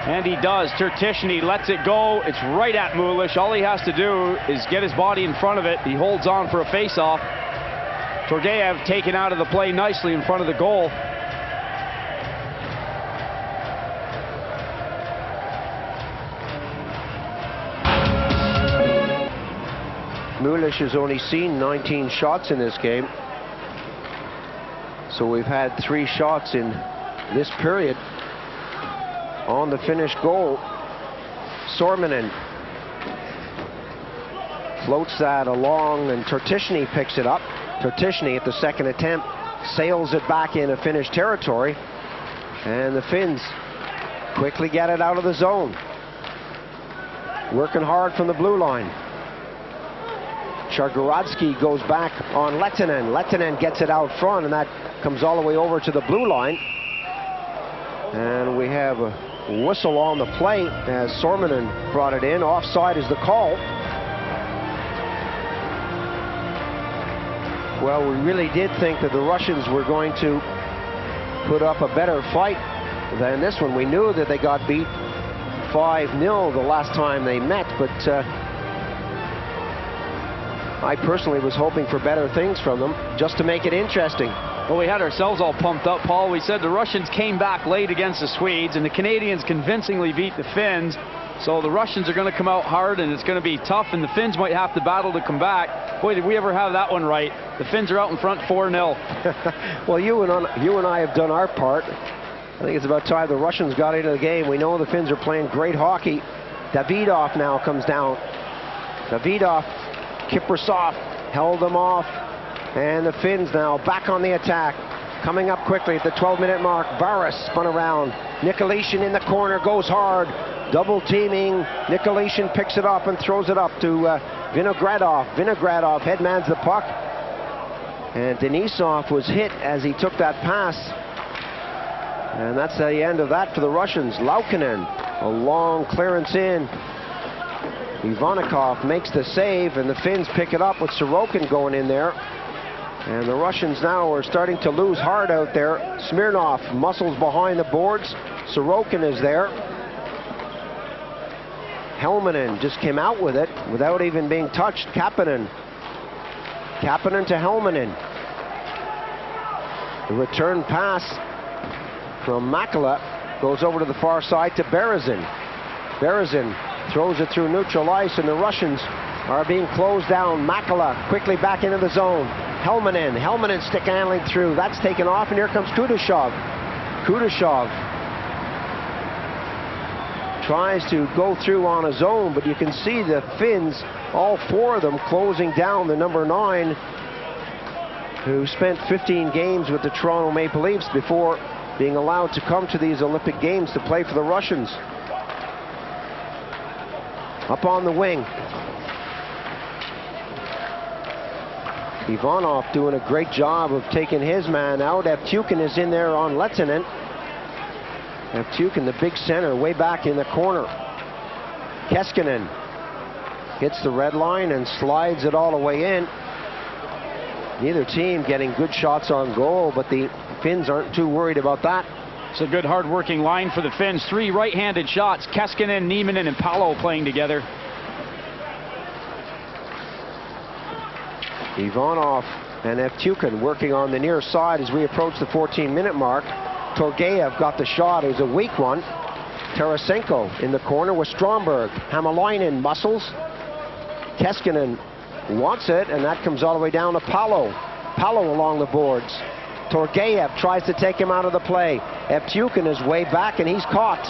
And he does. Tertishny lets it go. It's right at Mulish. All he has to do is get his body in front of it. He holds on for a face-off. Torgeyev taken out of the play nicely in front of the goal. Mulish has only seen 19 shots in this game. So we've had 3 shots in this period. On the finished goal, Sorminen floats that along, and Tertishny picks it up. Tertishny at the second attempt sails it back into Finnish territory, and the Finns quickly get it out of the zone. Working hard from the blue line. Chargoradsky goes back on Lehtinen. Lehtinen gets it out front, and that comes all the way over to the blue line. And we have a whistle on the plate as Sorminen brought it in. Offside is the call. Well, we really did think that the Russians were going to put up a better fight than this one. We knew that they got beat 5-0 the last time they met, but I personally was hoping for better things from them, just to make it interesting. Well, we had ourselves all pumped up, Paul. We said the Russians came back late against the Swedes, and the Canadians convincingly beat the Finns. So the Russians are going to come out hard, and it's going to be tough, and the Finns might have to battle to come back. Boy, did we ever have that one right. The Finns are out in front 4-0. Well, you and I have done our part. I think it's about time the Russians got into the game. We know the Finns are playing great hockey. Davidov now comes down. Davidov, Kiprasov held them off. And the Finns now back on the attack. Coming up quickly at the 12-minute mark. Varas spun around. Nikolitin in the corner, goes hard. Double teaming. Nikolitin picks it up and throws it up to Vinogradov. Vinogradov headmans the puck. And Denisov was hit as he took that pass. And that's the end of that for the Russians. Laukkanen, a long clearance in. Ivanikov makes the save, and the Finns pick it up with Sorokin going in there. And the Russians now are starting to lose hard out there. Smirnov muscles behind the boards. Sorokin is there. Helminen just came out with it without even being touched. Kapanen. Kapanen to Helminen. The return pass from Makala goes over to the far side to Berezin. Berezin throws it through neutral ice, and the Russians are being closed down. Makala quickly back into the zone. Helminen stick handling through. That's taken off, and here comes Kudashov. Kudashov tries to go through on his own, but you can see the Finns, all 4 of them, closing down the number 9, who spent 15 games with the Toronto Maple Leafs before being allowed to come to these Olympic Games to play for the Russians. Up on the wing. Ivanov doing a great job of taking his man out. Evtukin is in there on Lehtinen. Evtukin, the big center, way back in the corner. Keskinen hits the red line and slides it all the way in. Neither team getting good shots on goal, but the Finns aren't too worried about that. It's a good hard-working line for the Finns. 3 right-handed shots. Keskinen, Nieminen, and Paolo playing together. Ivanov and Evtukin working on the near side as we approach the 14-minute mark. Torgeyev got the shot. It was a weak one. Tarasenko in the corner with Stromberg. Hamalainen muscles. Keskinen wants it, and that comes all the way down to Paolo. Paolo along the boards. Torgeyev tries to take him out of the play. Evtukin is way back, and he's caught.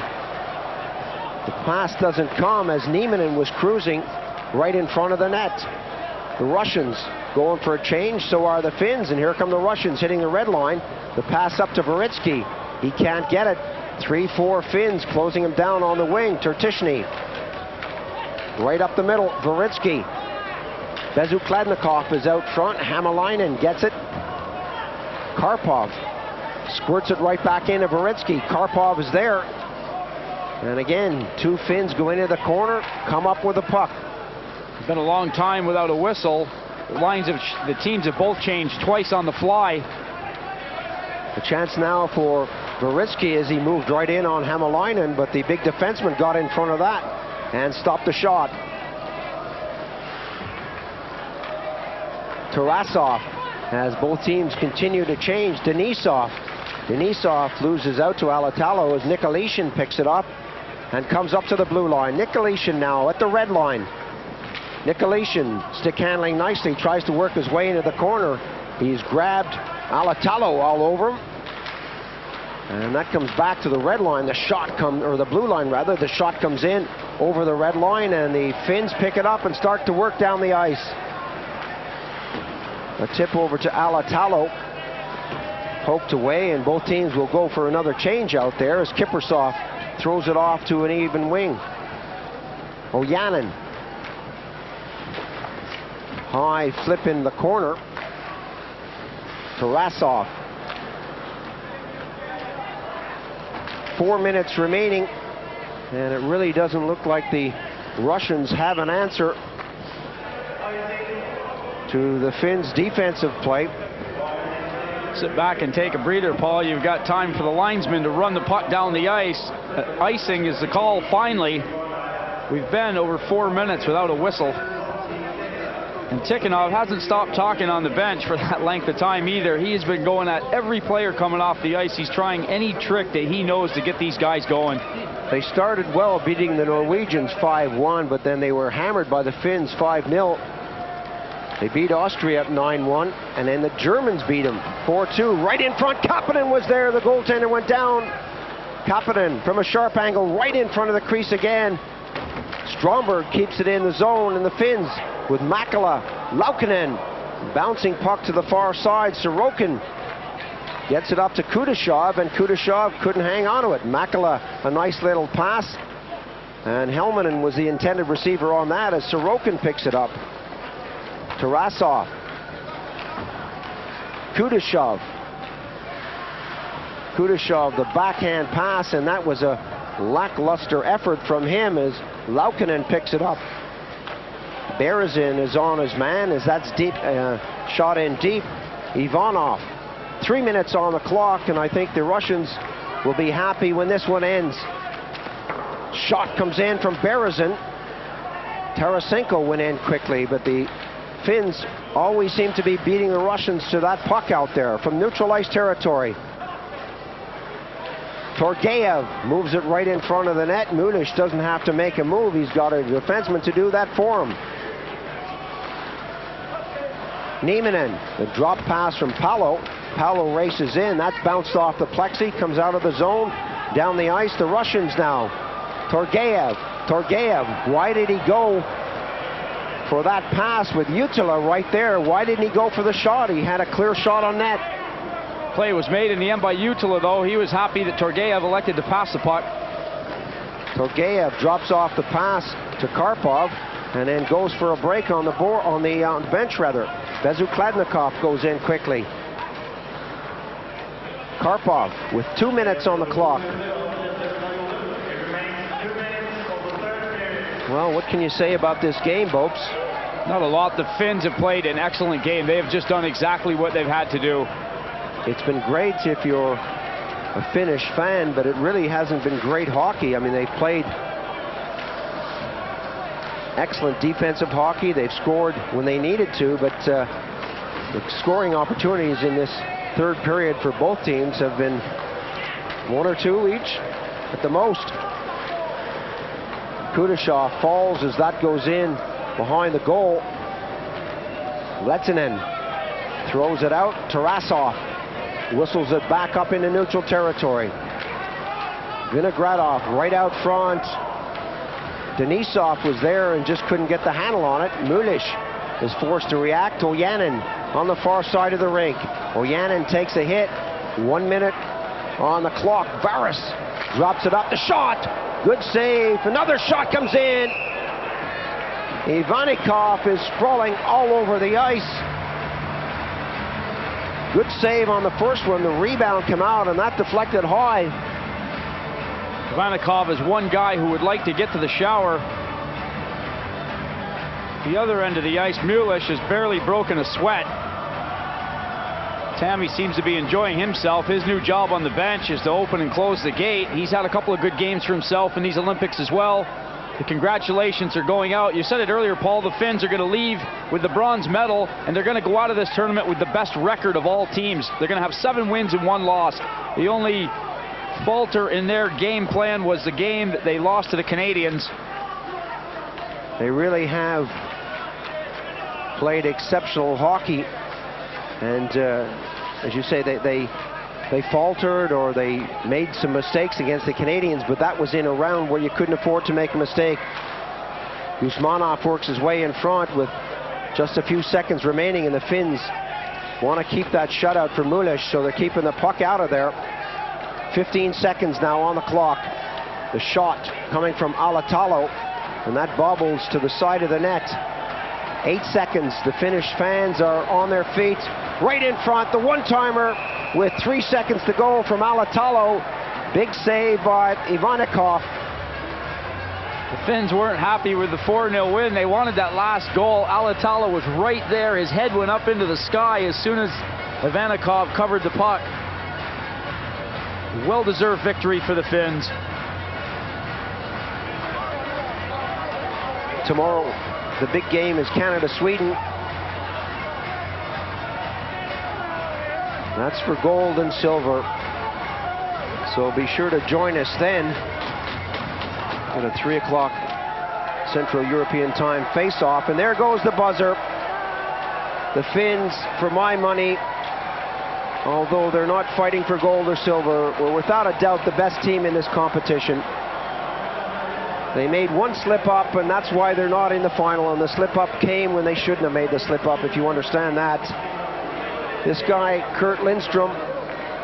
The pass doesn't come as Nieminen was cruising right in front of the net. The Russians going for a change, so are the Finns, and here come the Russians hitting the red line. The pass up to Varitsky. He can't get it. 3-4 Finns closing him down on the wing. Tertishny right up the middle. Veritsky. Bezukladnikov is out front. Hämäläinen gets it. Karpov squirts it right back into Veritsky. Karpov is there. And again, two Finns go into the corner, come up with a puck. It's been a long time without a whistle. The teams have both changed twice on the fly. A chance now for Veritsky as he moved right in on Hämäläinen, but the big defenseman got in front of that and stopped the shot. Tarasov, as both teams continue to change. Denisov loses out to Alatalo as Nikolitin picks it up and comes up to the blue line. Nikolitin now at the red line. Nikolitin stick handling nicely, tries to work his way into the corner. He's grabbed Alatalo all over him. And that comes back to the red line. The shot comes, or the blue line rather, the shot comes in over the red line, and the Finns pick it up and start to work down the ice. A tip over to Alatalo. Poked away, and both teams will go for another change out there as Kiprusoff throws it off to an even wing. Ojanen. High flip in the corner. Tarasov. 4 minutes remaining, and it really doesn't look like the Russians have an answer to the Finns' defensive play. Sit back and take a breather, Paul. You've got time for the linesman to run the puck down the ice. Icing is the call finally. We've been over 4 minutes without a whistle. And Tikhonov hasn't stopped talking on the bench for that length of time either. He's been going at every player coming off the ice. He's trying any trick that he knows to get these guys going. They started well, beating the Norwegians 5-1, but then they were hammered by the Finns 5-0. They beat Austria up 9-1, and then the Germans beat them 4-2. Right in front, Kapanen was there. The goaltender went down. Kapanen from a sharp angle right in front of the crease again. Stromberg keeps it in the zone, and the Finns with Makala, Laukkanen, bouncing puck to the far side. Sorokin gets it up to Kudashov, and Kudashov couldn't hang on to it. Makala, a nice little pass, and Helmanen was the intended receiver on that as Sorokin picks it up. Tarasov, Kudashov, the backhand pass, and that was a lackluster effort from him as Laukkanen picks it up. Berezin is on his man as that's deep, shot in deep. Ivanov, 3 minutes on the clock, and I think the Russians will be happy when this one ends. Shot comes in from Berezin. Tarasenko went in quickly, but the Finns always seem to be beating the Russians to that puck out there from neutral ice territory. Torgeyev moves it right in front of the net. Munish doesn't have to make a move. He's got a defenseman to do that for him. Nieminen, the drop pass from Paolo. Paolo races in. That's bounced off the plexi, comes out of the zone, down the ice. The Russians now. Torgeyev, why did he go for that pass with Utila right there? Why didn't he go for the shot? He had a clear shot on net. Play was made in the end by Utila, though. He was happy that Torgeyev elected to pass the puck. Torgeyev drops off the pass to Karpov and then goes for a break on the board, on the bench rather. Bezukladnikov goes in quickly. Karpov with 2 minutes on the clock. Well, what can you say about this game, Bopes? Not a lot. The Finns have played an excellent game. They have just done exactly what they've had to do. It's been great if you're a Finnish fan, but it really hasn't been great hockey. I mean, they've played excellent defensive hockey. They've scored when they needed to, but the scoring opportunities in this third period for both teams have been 1 or 2 each at the most. Kudashov falls as that goes in behind the goal. Lehtinen throws it out. Tarasov whistles it back up into neutral territory. Vinogradov right out front. Denisov was there and just couldn't get the handle on it. Munish is forced to react. Ojanen on the far side of the rink. Ojanen takes a hit. 1 minute on the clock. Varis drops it up. The shot. Good save. Another shot comes in. Ivanikov is sprawling all over the ice. Good save on the first one. The rebound came out, and that deflected high. Ivanikov is one guy who would like to get to the shower. The other end of the ice, Mulish has barely broken a sweat. Tammy seems to be enjoying himself. His new job on the bench is to open and close the gate. He's had a couple of good games for himself in these Olympics as well. The congratulations are going out. You said it earlier, Paul, the Finns are going to leave with the bronze medal, and they're going to go out of this tournament with the best record of all teams. They're going to have 7 wins and 1 loss. The only falter in their game plan was the game that they lost to the Canadians. They really have played exceptional hockey, and as you say, they faltered or they made some mistakes against the Canadians, but that was in a round where you couldn't afford to make a mistake. Usmanov works his way in front with just a few seconds remaining, and the Finns want to keep that shutout for Mulish, so they're keeping the puck out of there. 15 seconds now on the clock. The shot coming from Alatalo, and that bobbles to the side of the net. 8 seconds. The Finnish fans are on their feet. Right in front, the one-timer with 3 seconds to go from Alatalo. Big save by Ivanikov. The Finns weren't happy with the 4-0 win. They wanted that last goal. Alatalo was right there. His head went up into the sky as soon as Ivanikov covered the puck. Well-deserved victory for the Finns. Tomorrow, the big game is Canada-Sweden. That's for gold and silver. So be sure to join us then at a 3 o'clock Central European Time face-off. And there goes the buzzer. The Finns, for my money, although they're not fighting for gold or silver, were without a doubt the best team in this competition. They made one slip-up, and that's why they're not in the final. And the slip-up came when they shouldn't have made the slip-up, if you understand that. This guy, Kurt Lindstrom,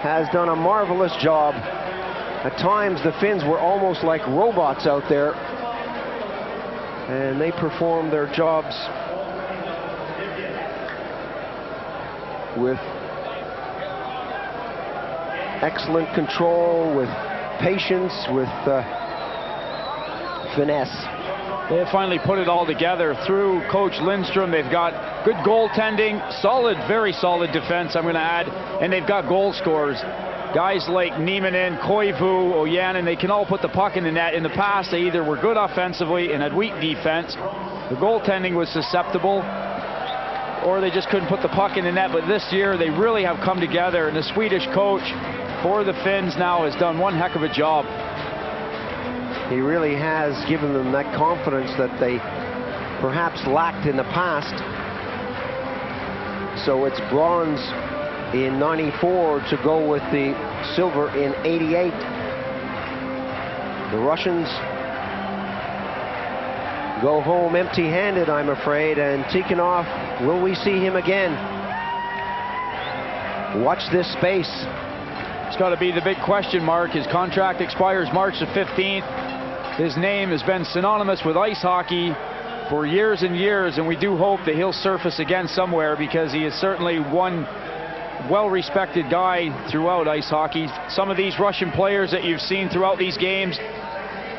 has done a marvelous job. At times, the Finns were almost like robots out there, and they performed their jobs with excellent control, with patience, with finesse. They have finally put it all together through Coach Lindstrom. They've got good goaltending, solid, very solid defense, I'm going to add, and they've got goal scorers. Guys like Nieminen, Koivu, Ojanen, they can all put the puck in the net. In the past, they either were good offensively and had weak defense, the goaltending was susceptible, or they just couldn't put the puck in the net. But this year, they really have come together, and the Swedish coach for the Finns now has done one heck of a job. He really has given them that confidence that they perhaps lacked in the past. So it's bronze in '94 to go with the silver in '88. The Russians go home empty-handed, I'm afraid, and Tikhonov, will we see him again? Watch this space. It's got to be the big question mark. His contract expires March the 15th. His name has been synonymous with ice hockey for years and years, and we do hope that he'll surface again somewhere, because he is certainly one well-respected guy throughout ice hockey. Some of these Russian players that you've seen throughout these games,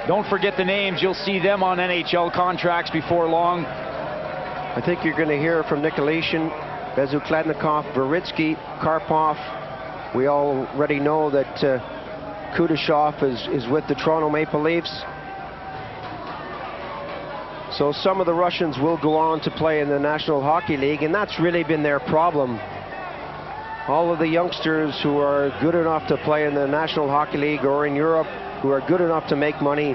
don't forget the names. You'll see them on NHL contracts before long. I think you're going to hear from Nikolyshin, Bezukladnikov, Veritsky, Karpov. We already know that Kudashov is with the Toronto Maple Leafs. So some of the Russians will go on to play in the National Hockey League, and that's really been their problem. All of the youngsters who are good enough to play in the National Hockey League or in Europe, who are good enough to make money,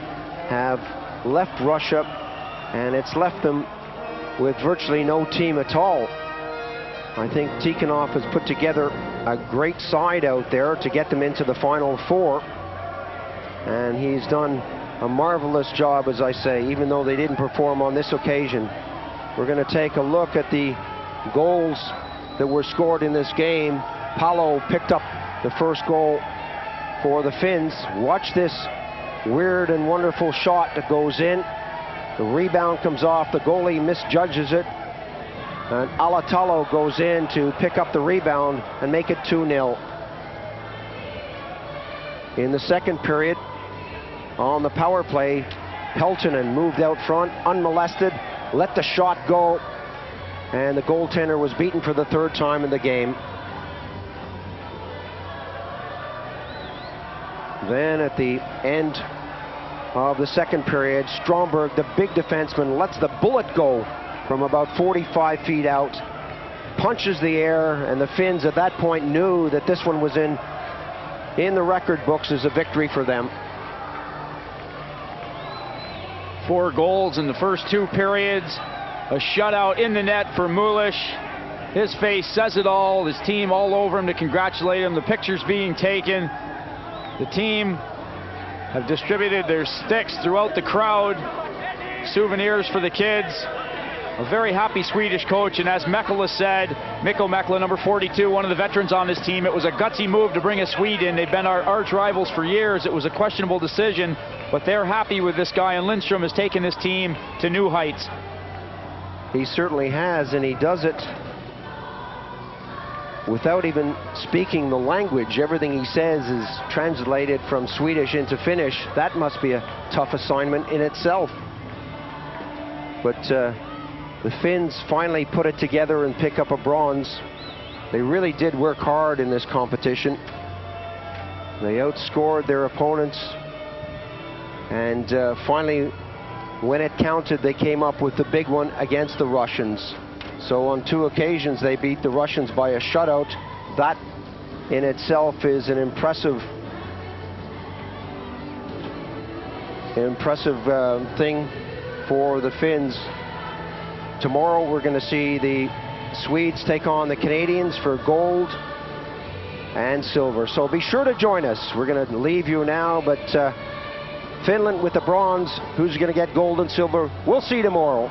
have left Russia, and it's left them with virtually no team at all. I think Tikhonov has put together a great side out there to get them into the Final Four, and he's done a marvelous job, as I say, even though they didn't perform on this occasion. We're going to take a look at the goals that were scored in this game. Palo picked up the first goal for the Finns. Watch this weird and wonderful shot that goes in. The rebound comes off, the goalie misjudges it, and Alatalo goes in to pick up the rebound and make it 2-0. In the second period, on the power play, Peltonen moved out front, unmolested, let the shot go, and the goaltender was beaten for the third time in the game. Then at the end of the second period, Stromberg, the big defenseman, lets the bullet go from about 45 feet out, punches the air, and the Finns at that point knew that this one was in the record books as a victory for them. 4 goals in the first 2 periods. A shutout in the net for Mulish. His face says it all. His team all over him to congratulate him. The pictures being taken. The team have distributed their sticks throughout the crowd. Souvenirs for the kids. A very happy Swedish coach, and as Mekala said, Mikko Mekala, number 42, one of the veterans on this team, it was a gutsy move to bring a Swede in. They've been our arch rivals for years. It was a questionable decision, but they're happy with this guy, and Lindstrom has taken this team to new heights. He certainly has, and he does it without even speaking the language. Everything he says is translated from Swedish into Finnish. That must be a tough assignment in itself. But the Finns finally put it together and pick up a bronze. They really did work hard in this competition. They outscored their opponents, and finally, when it counted, they came up with the big one against the Russians. So on 2 occasions, they beat the Russians by a shutout. That in itself is an impressive thing for the Finns. Tomorrow we're going to see the Swedes take on the Canadians for gold and silver. So be sure to join us. We're going to leave you now, but Finland with the bronze. Who's going to get gold and silver? We'll see tomorrow.